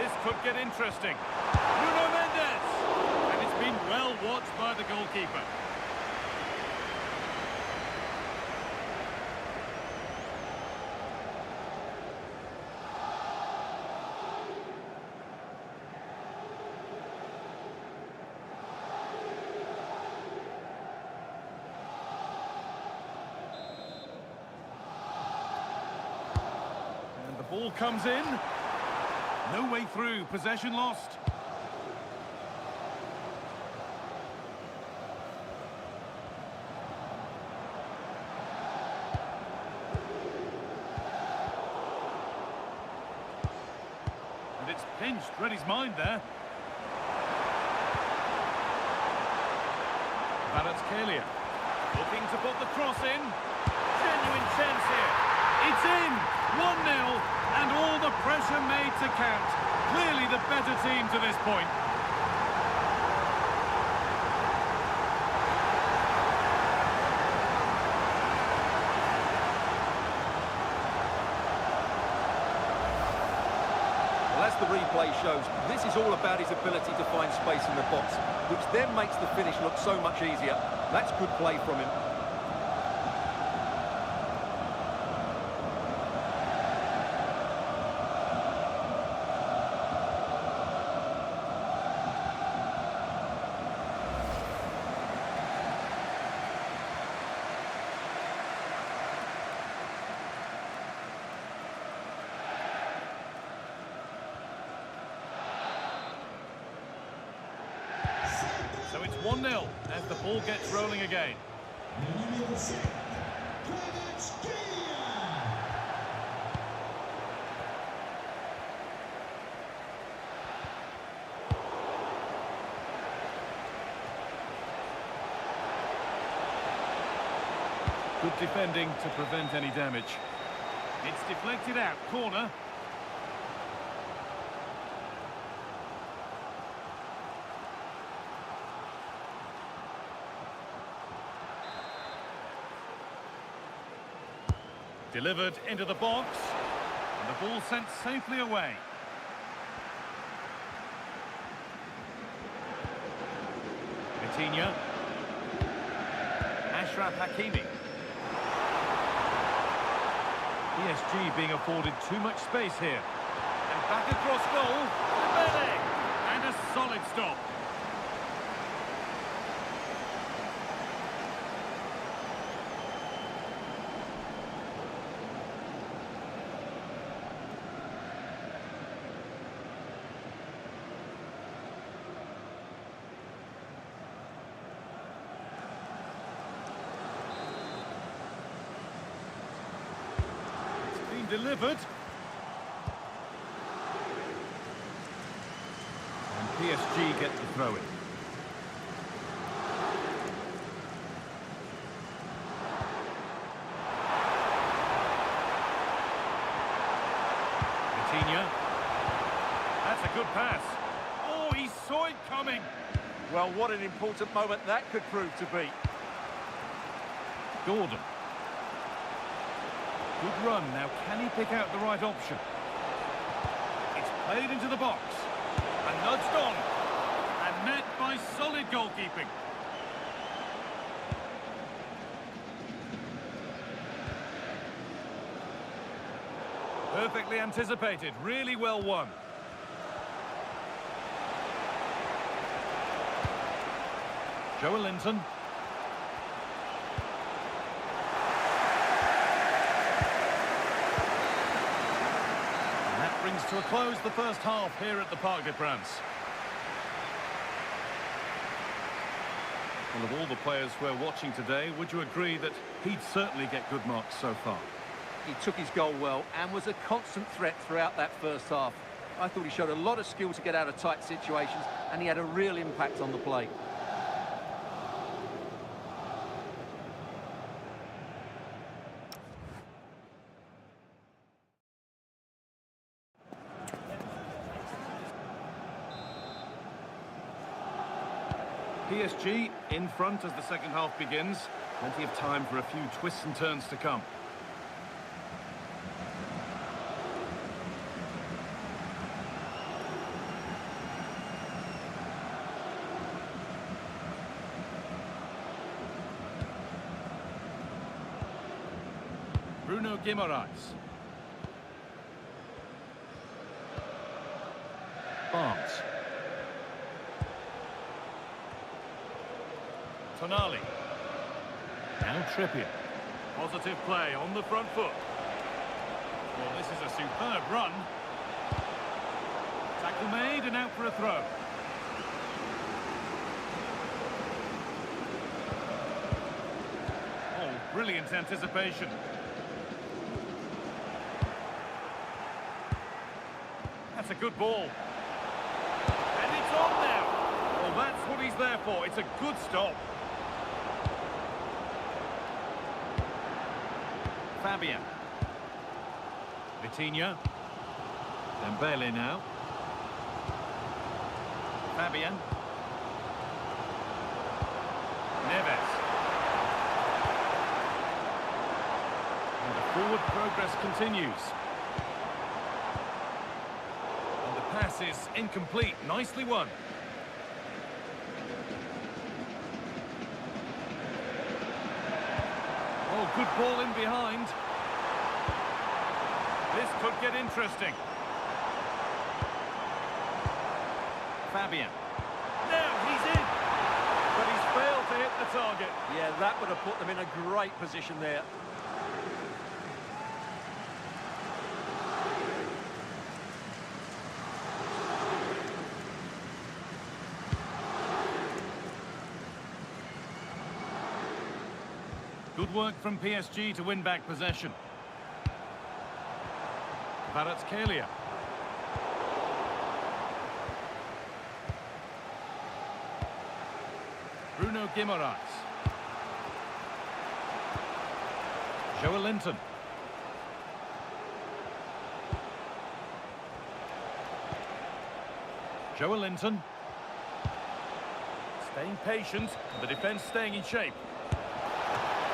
This could get interesting. Nuno Mendes. And it's been well watched by the goalkeeper. Ball comes in. No way through. Possession lost. And it's pinched. Read his mind there. Kvaratskhelia looking to put the cross in. Genuine chance here. It's in. 1-0. And all the pressure made to count. Clearly the better team to this point. Well, as the replay shows, this is all about his ability to find space in the box, which then makes the finish look so much easier. That's good play from him. So it's 1-0 as the ball gets rolling again. Good defending to prevent any damage. It's deflected out, corner. Delivered into the box, and the ball sent safely away. Vitinha. Achraf Hakimi. PSG being afforded too much space here. And back across goal, Dembele. And a solid stop. delivered. And PSG get the throw-in. Vitinha. That's a good pass. Oh, he saw it coming. Well, what an important moment that could prove to be. Gordon. Good run. Now, can he pick out the right option? It's played into the box. And nudged on. And met by solid goalkeeping. Perfectly anticipated. Really well won. Joelinton. Brings to a close the first half here at the Parc des Princes. Well, of all the players we're watching today, would you agree that he'd certainly get good marks so far? He took his goal well and was a constant threat throughout that first half. I thought he showed a lot of skill to get out of tight situations, and he had a real impact on the play. PSG in front as the second half begins. Plenty of time for a few twists and turns to come. Bruno Guimaraes. Barnes. Tonali. Now Trippier. Positive play on the front foot. Well, this is a superb run. Tackle made and out for a throw. Oh, brilliant anticipation. That's a good ball. And it's on now. Well, that's what he's there for. It's a good stop. Fabian. Vitinha. Dembele now. Fabian. Neves. And the forward progress continues. And the pass is incomplete. Nicely won. Oh, good ball in behind. This could get interesting. Fabian. Now he's in. But he's failed to hit the target. Yeah, that would have put them in a great position there. Good work from PSG to win back possession. Kvaratskhelia. Bruno Guimaraes. Joelinton. Joelinton. Staying patient, the defence staying in shape.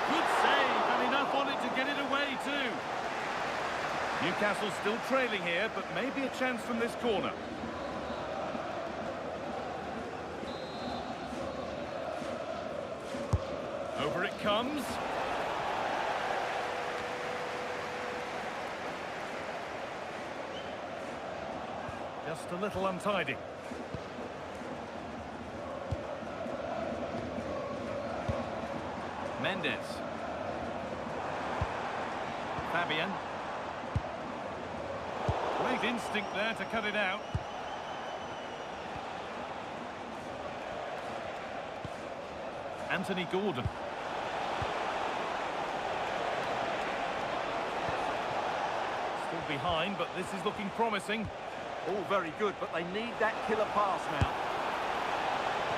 Good save, and enough on it to get it away too. Newcastle still trailing here, but maybe a chance from this corner. Over it comes. Just a little untidy. Mendes. Fabian. Great instinct there to cut it out. Anthony Gordon. behind, but this is looking promising. All very good, but they need that killer pass now.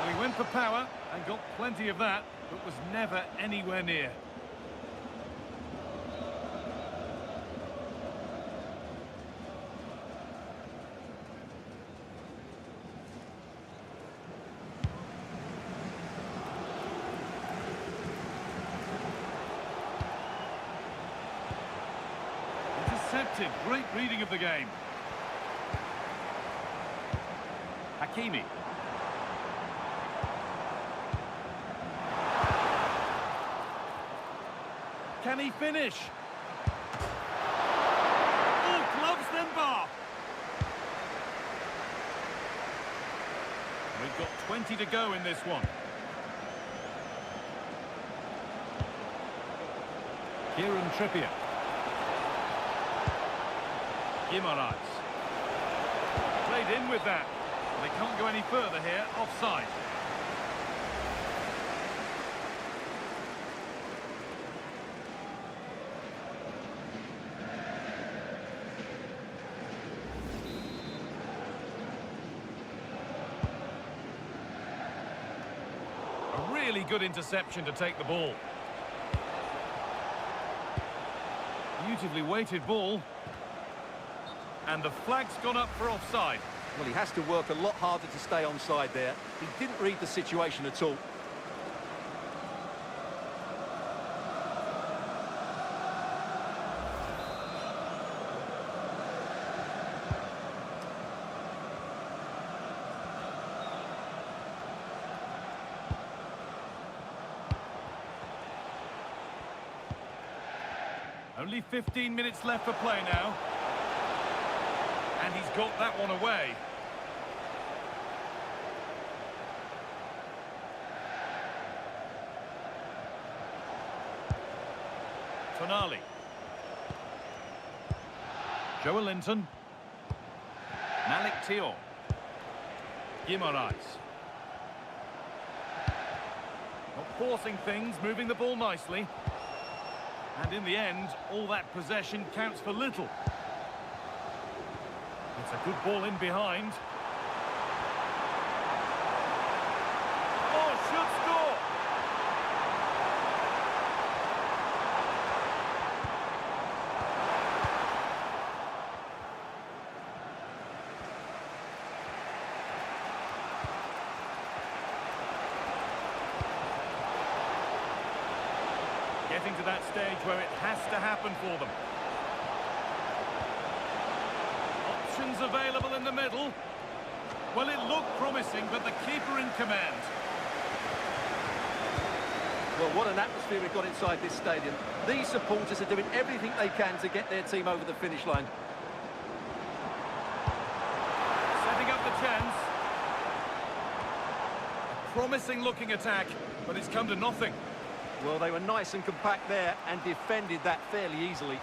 Well, he went for power and got plenty of that, but was never anywhere near. Intercepted. Great reading of the game. Hakimi. Can he finish? Oh, gloves then bar. We've got 20 to go in this one. Kieran Trippier. Guimaraes. Played in with that. They can't go any further here. Offside. A really good interception to take the ball. Beautifully weighted ball. And the flag's gone up for offside. Well, he has to work a lot harder to stay onside there. He didn't read the situation at all. Only 15 minutes left for play now. And he's got that one away. Tonali. Joelinton. Malik Thiaw. Guimaraes. Not forcing things, moving the ball nicely. And in the end, all that possession counts for little. It's a good ball in behind. Oh, should score! Getting to that stage where it has to happen for them. Options available in the middle. Well, it looked promising, but the keeper in command. Well, what an atmosphere we've got inside this stadium. These supporters are doing everything they can to get their team over the finish line. Setting up the chance. A promising looking attack, but it's come to nothing. Well, they were nice and compact there and defended that fairly easily.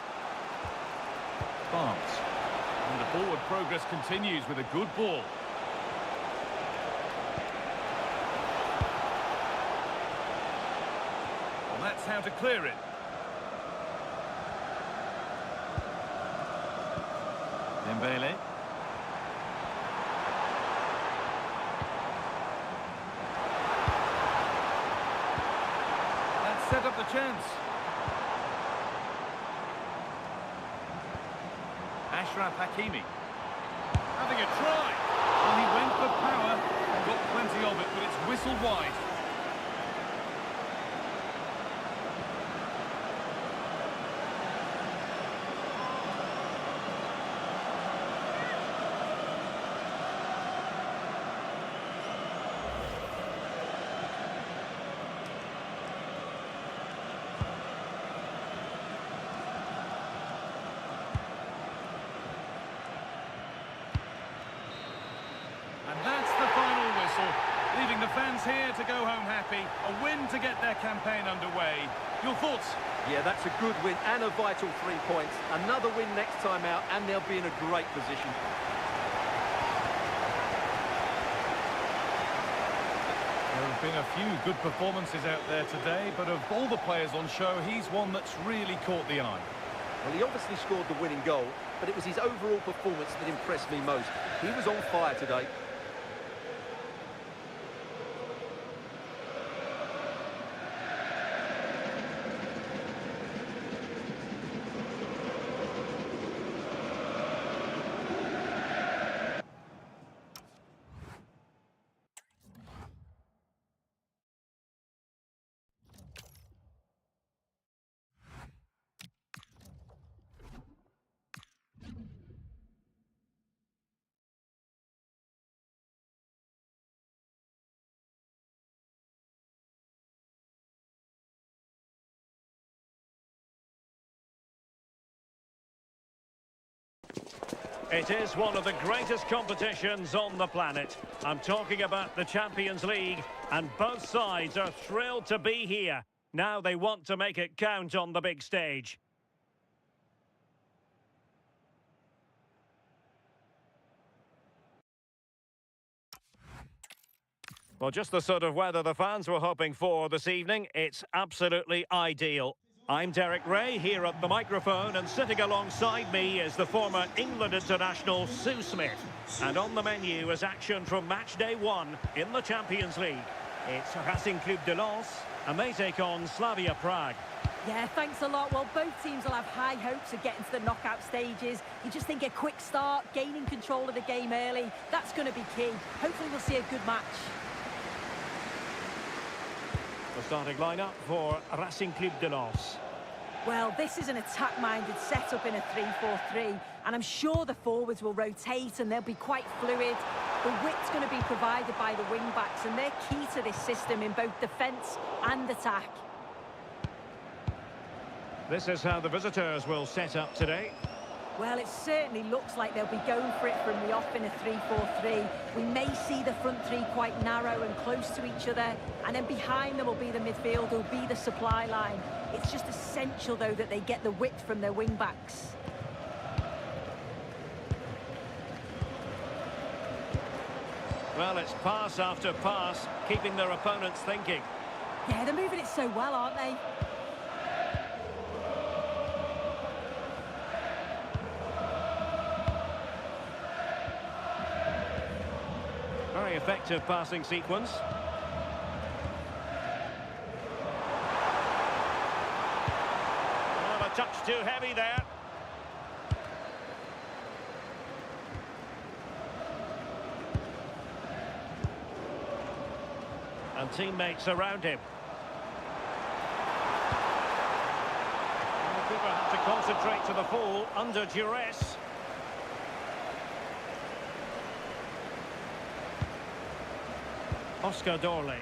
Barnes. And the forward progress continues with a good ball. Well, that's how to clear it. Dembele. Let's set up the chance. Ashraf Hakimi. Having a try. And he went for power. Got plenty of it, but it's whistled wide. Leaving the fans here to go home happy. A win to get their campaign underway. Your thoughts? Yeah, that's a good win and a vital 3 points. Another win next time out and they'll be in a great position. There have been a few good performances out there today, but of all the players on show, he's one that's really caught the eye. Well, he obviously scored the winning goal, but it was his overall performance that impressed me most. He was on fire today. It is one of the greatest competitions on the planet. I'm talking about the Champions League, and both sides are thrilled to be here. Now they want to make it count on the big stage. Well, just the sort of weather the fans were hoping for this evening. It's absolutely ideal. I'm Derek Ray here at the microphone, and sitting alongside me is the former England international Sue Smith. And on the menu is action from match day 1 in the Champions League. It's Racing Club de Lens, and they take on Slavia Prague. Yeah, thanks a lot. Well, both teams will have high hopes of getting to the knockout stages. You just think a quick start, gaining control of the game early, that's going to be key. Hopefully we'll see a good match. The starting lineup for Racing Club de Lens. Well, this is an attack-minded setup in a 3-4-3, and I'm sure the forwards will rotate and they'll be quite fluid. The width's going to be provided by the wing-backs, and they're key to this system in both defence and attack. This is how the visitors will set up today. Well, it certainly looks like they'll be going for it from the off in a 3-4-3. We may see the front three quite narrow and close to each other, and then behind them will be the midfield, will be the supply line. It's just essential, though, that they get the width from their wing-backs. Well, it's pass after pass, keeping their opponents thinking. Yeah, they're moving it so well, aren't they? Very effective passing sequence. Well, a touch too heavy there. And teammates around him. The keeper had to concentrate to the full under duress. Oscar Dorley.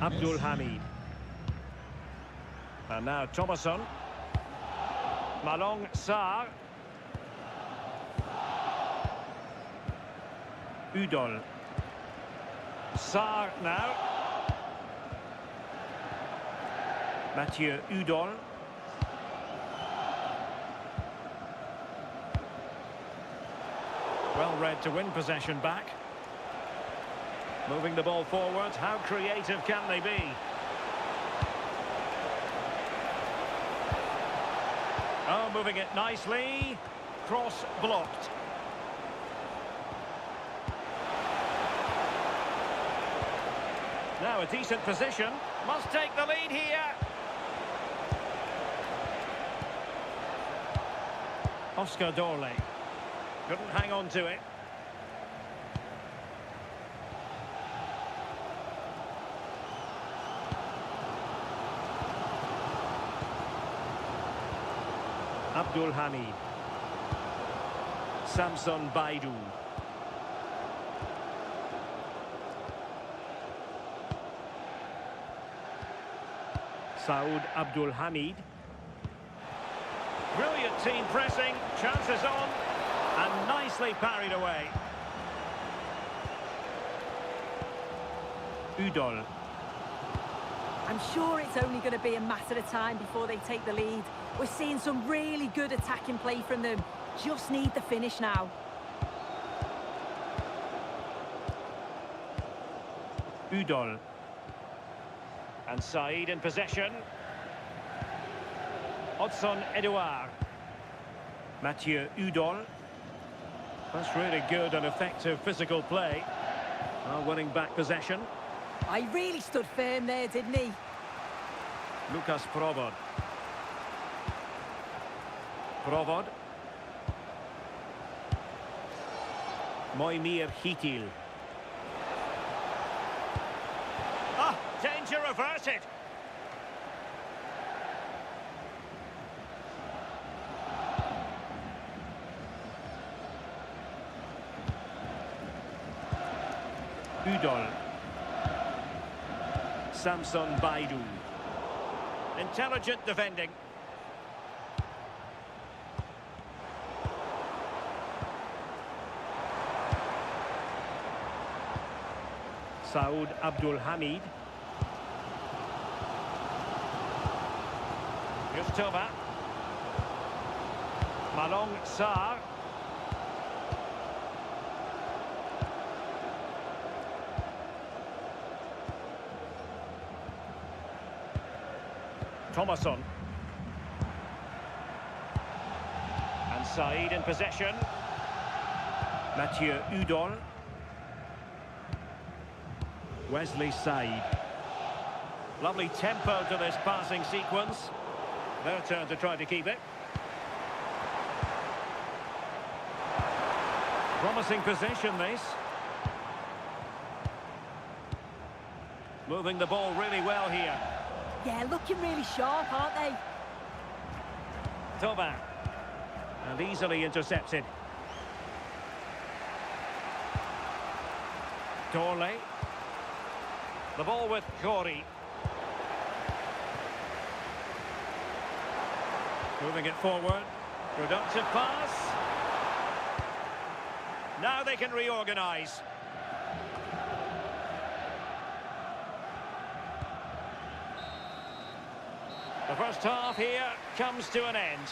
Abdul Hamid. And now Thomasson. Malong Sarr. Udol. Sarr now. Mathieu Udol. Well read to win possession back. Moving the ball forward. How creative can they be? Oh, moving it nicely. Cross blocked. Now a decent position. Must take the lead here. Oscar Dorley. Couldn't hang on to it. Abdul Hamid. Samson Baidu. Saud Abdul Hamid. Brilliant team pressing, chances on, and nicely parried away. Udol. I'm sure it's only going to be a matter of time before they take the lead. We're seeing some really good attacking play from them. Just need the finish now. Udol. And Said in possession. Hodson Edouard. Mathieu Udol. That's really good and effective physical play. Winning back possession. I really stood firm there, didn't he? Lucas Provod. Provod. Moimir Hitil. Danger averted. Udol. Samson Baidu. Intelligent defending. Saud Abdul Hamid. Here's Toba. Malong Sarr. Thomasson. And Said in possession. Mathieu Udol. Wesley Said. Lovely tempo to this passing sequence. Their turn to try to keep it. Promising possession, this. Moving the ball really well here. Yeah, looking really sharp, aren't they? Toba. And easily intercepted. Dorley. The ball with Corey. Moving it forward. Productive pass. Now they can reorganise. The first half here comes to an end.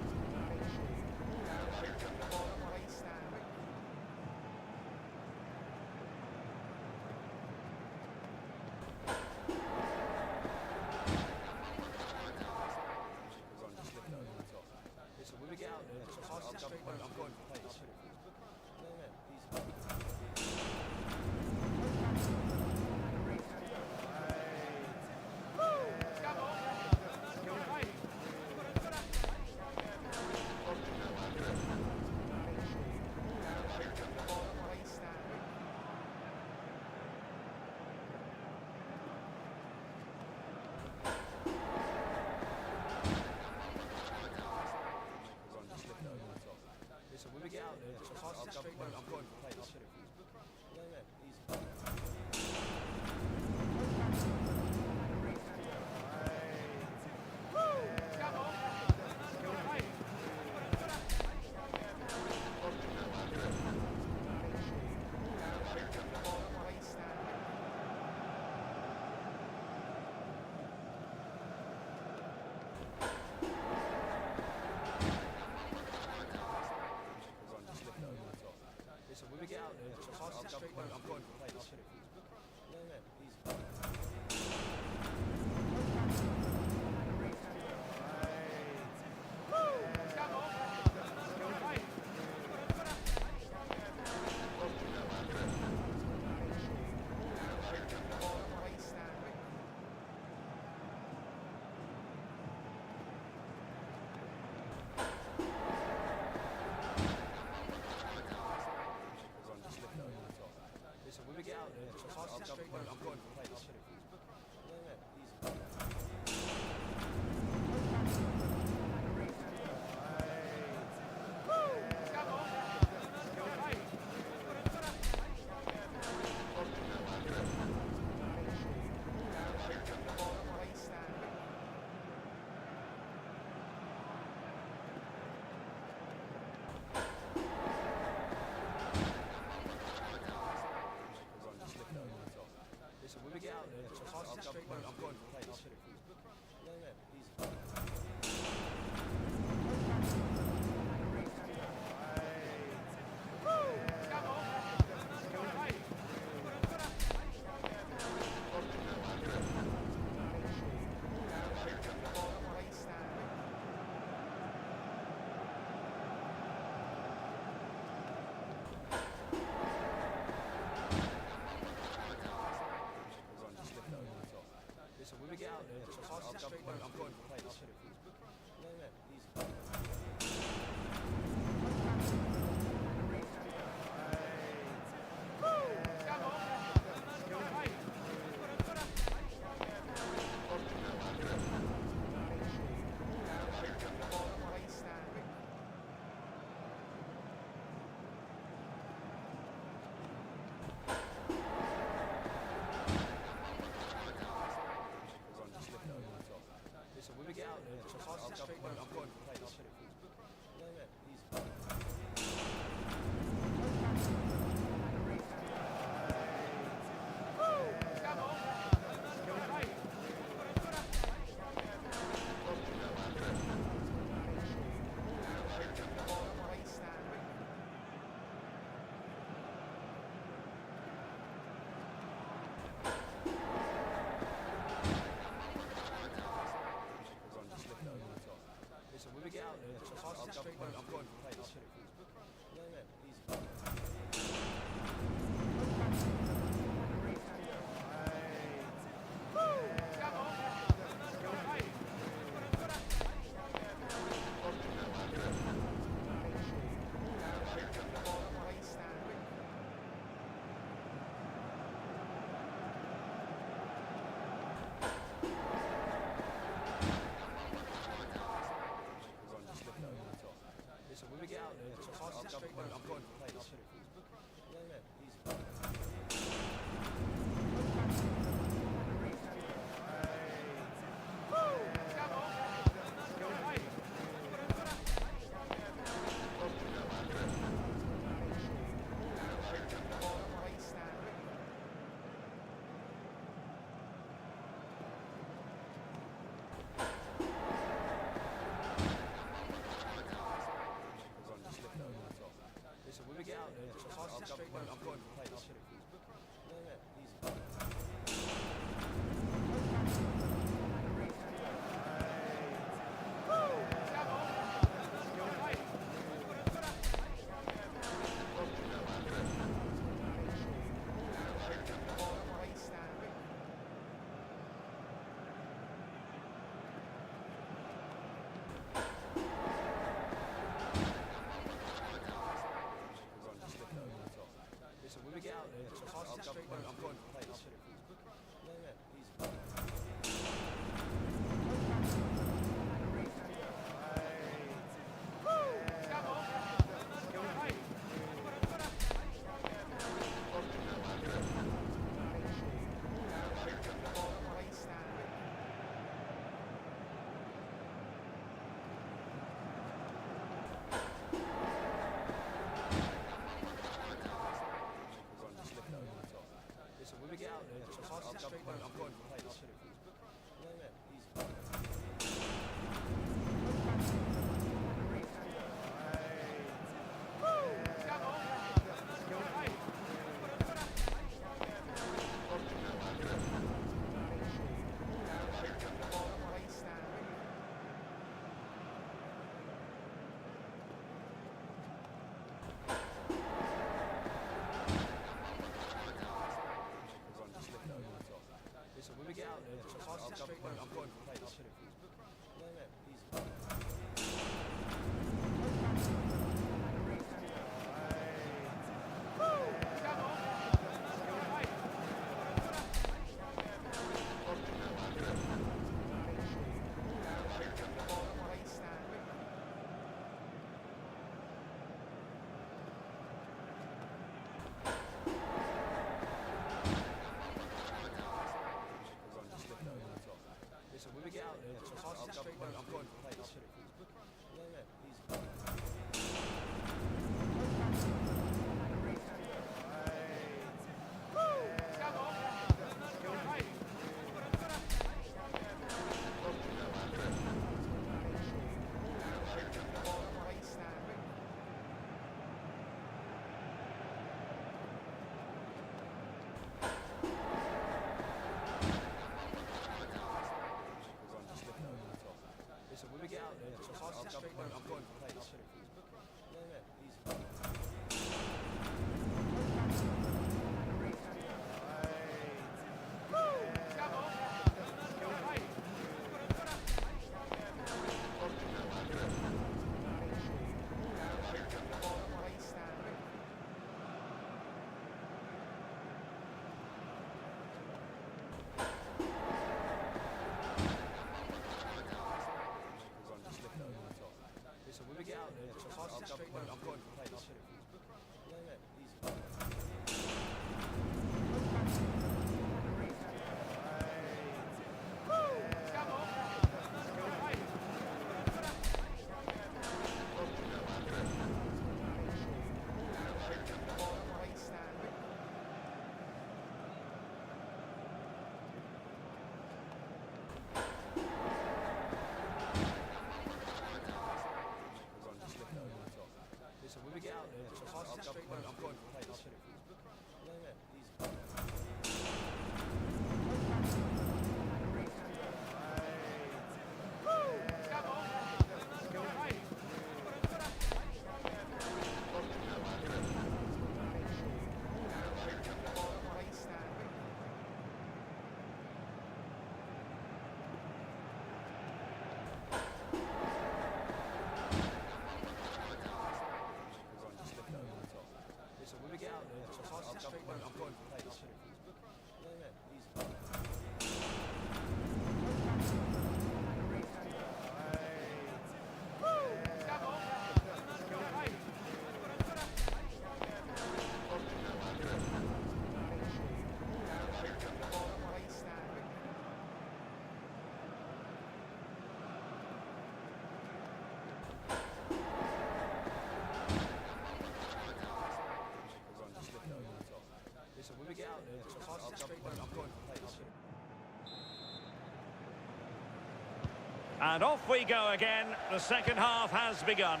And off we go again. The second half has begun.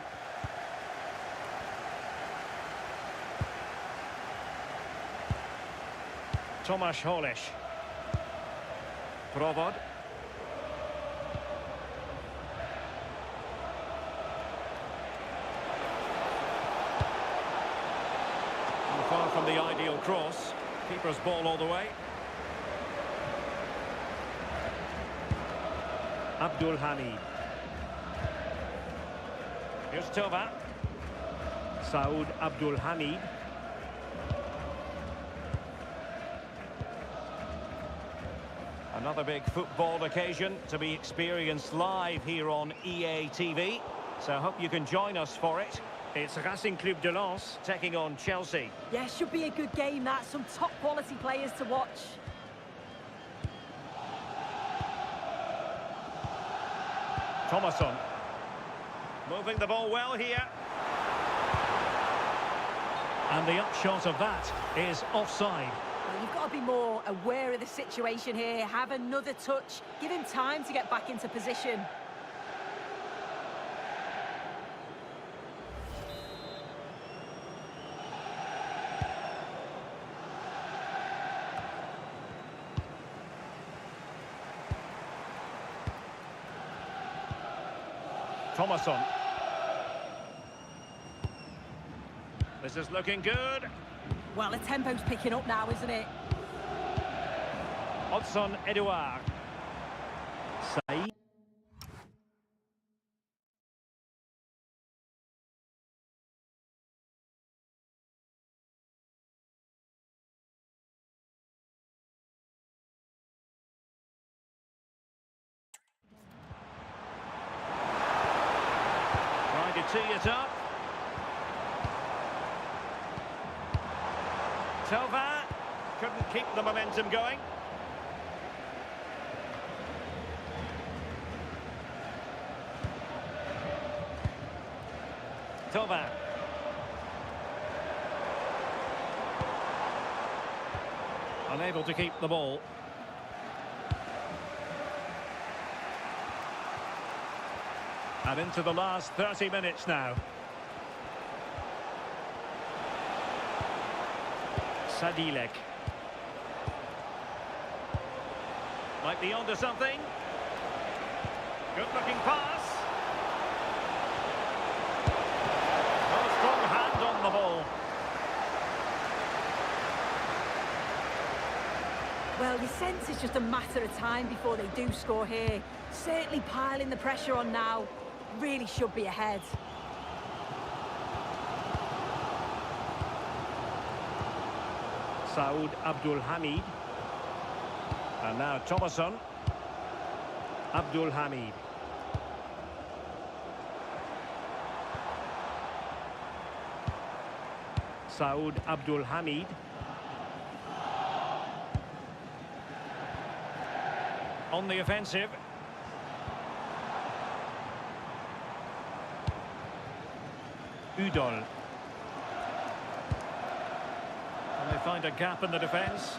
Tomasz Holeš. Provod. Far from the ideal cross. Keeper's ball all the way. Abdul Hamid. Here's Tova. Saud Abdul Hamid. Another big football occasion to be experienced live here on EA TV. So I hope you can join us for it. It's Racing Club de Lens taking on Chelsea. Yeah, should be a good game, that. Some top quality players to watch. Thomasson. Moving the ball well here. And the upshot of that is offside. Well, you've got to be more aware of the situation here. Have another touch. Give him time to get back into position. Thomasson. This is looking good. Well, the tempo's picking up now, isn't it? Odsonne Edouard. Saïd. Trying to tee it up. Tova couldn't keep the momentum going. Tova. Unable to keep the ball. And into the last 30 minutes now. Sadilek. Might be onto something. Good looking pass. Oh, strong hand on the ball. Well, you sense it's just a matter of time before they do score here. Certainly piling the pressure on now. Really should be ahead. Saud Abdul Hamid. And now Thomasson. Abdul Hamid. Saud Abdul Hamid. On the offensive. Udol. And they find a gap in the defence.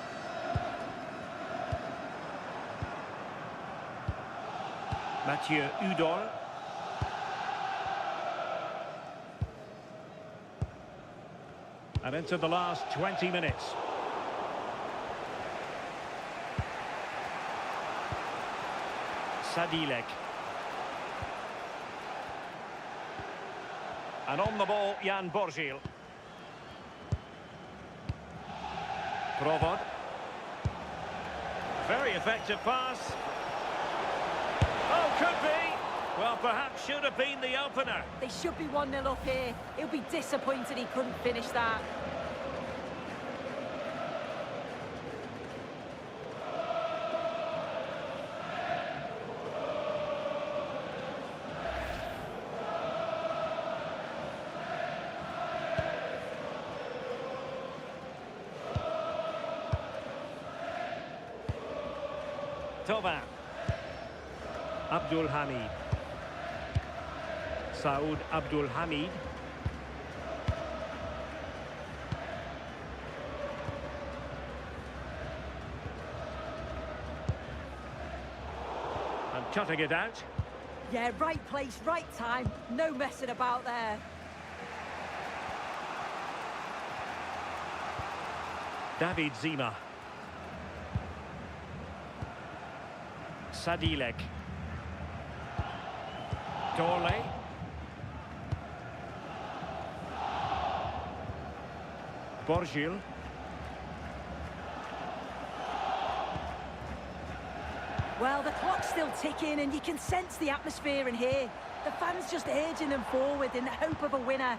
Mathieu Udol. And into the last 20 minutes. Sadilek. And on the ball, Jan Borgil. Provod. Very effective pass. Oh, could be. Well, perhaps should have been the opener. They should be 1-0 up here. He'll be disappointed he couldn't finish that. Tova. Abdul Hamid. Saud Abdul Hamid. And cutting it out. Yeah, right place, right time. No messing about there. David Zima. Sadilek. Dorley. Borgil. Well, the clock's still ticking and you can sense the atmosphere in here. The fans just urging them forward in the hope of a winner.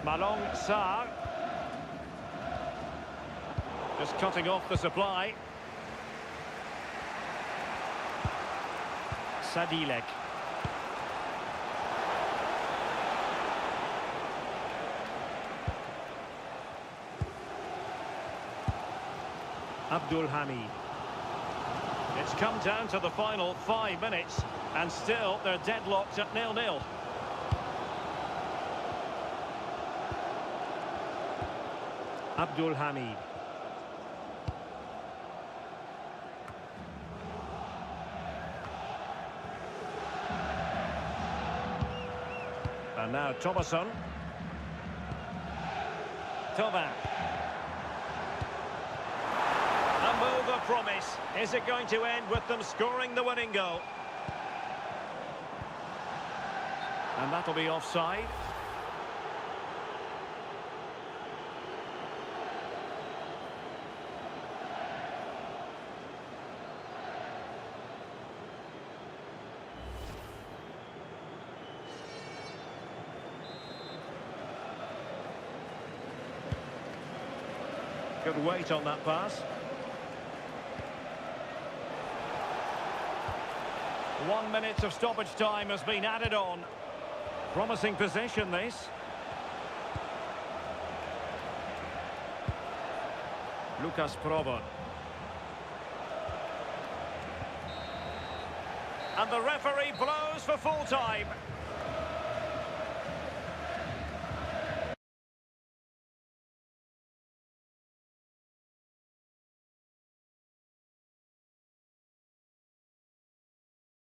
Malong Sarr. Just cutting off the supply. Sadilek. Abdul Hamid. It's come down to the final 5 minutes, and still they're deadlocked at 0-0. Abdul Hamid. And now Thomasson. Thauvin. A move of promise. Is it going to end with them scoring the winning goal? And that'll be offside. Good weight on that pass. 1 minute of stoppage time has been added on. Promising possession, this. Lucas Provo. And the referee blows for full time.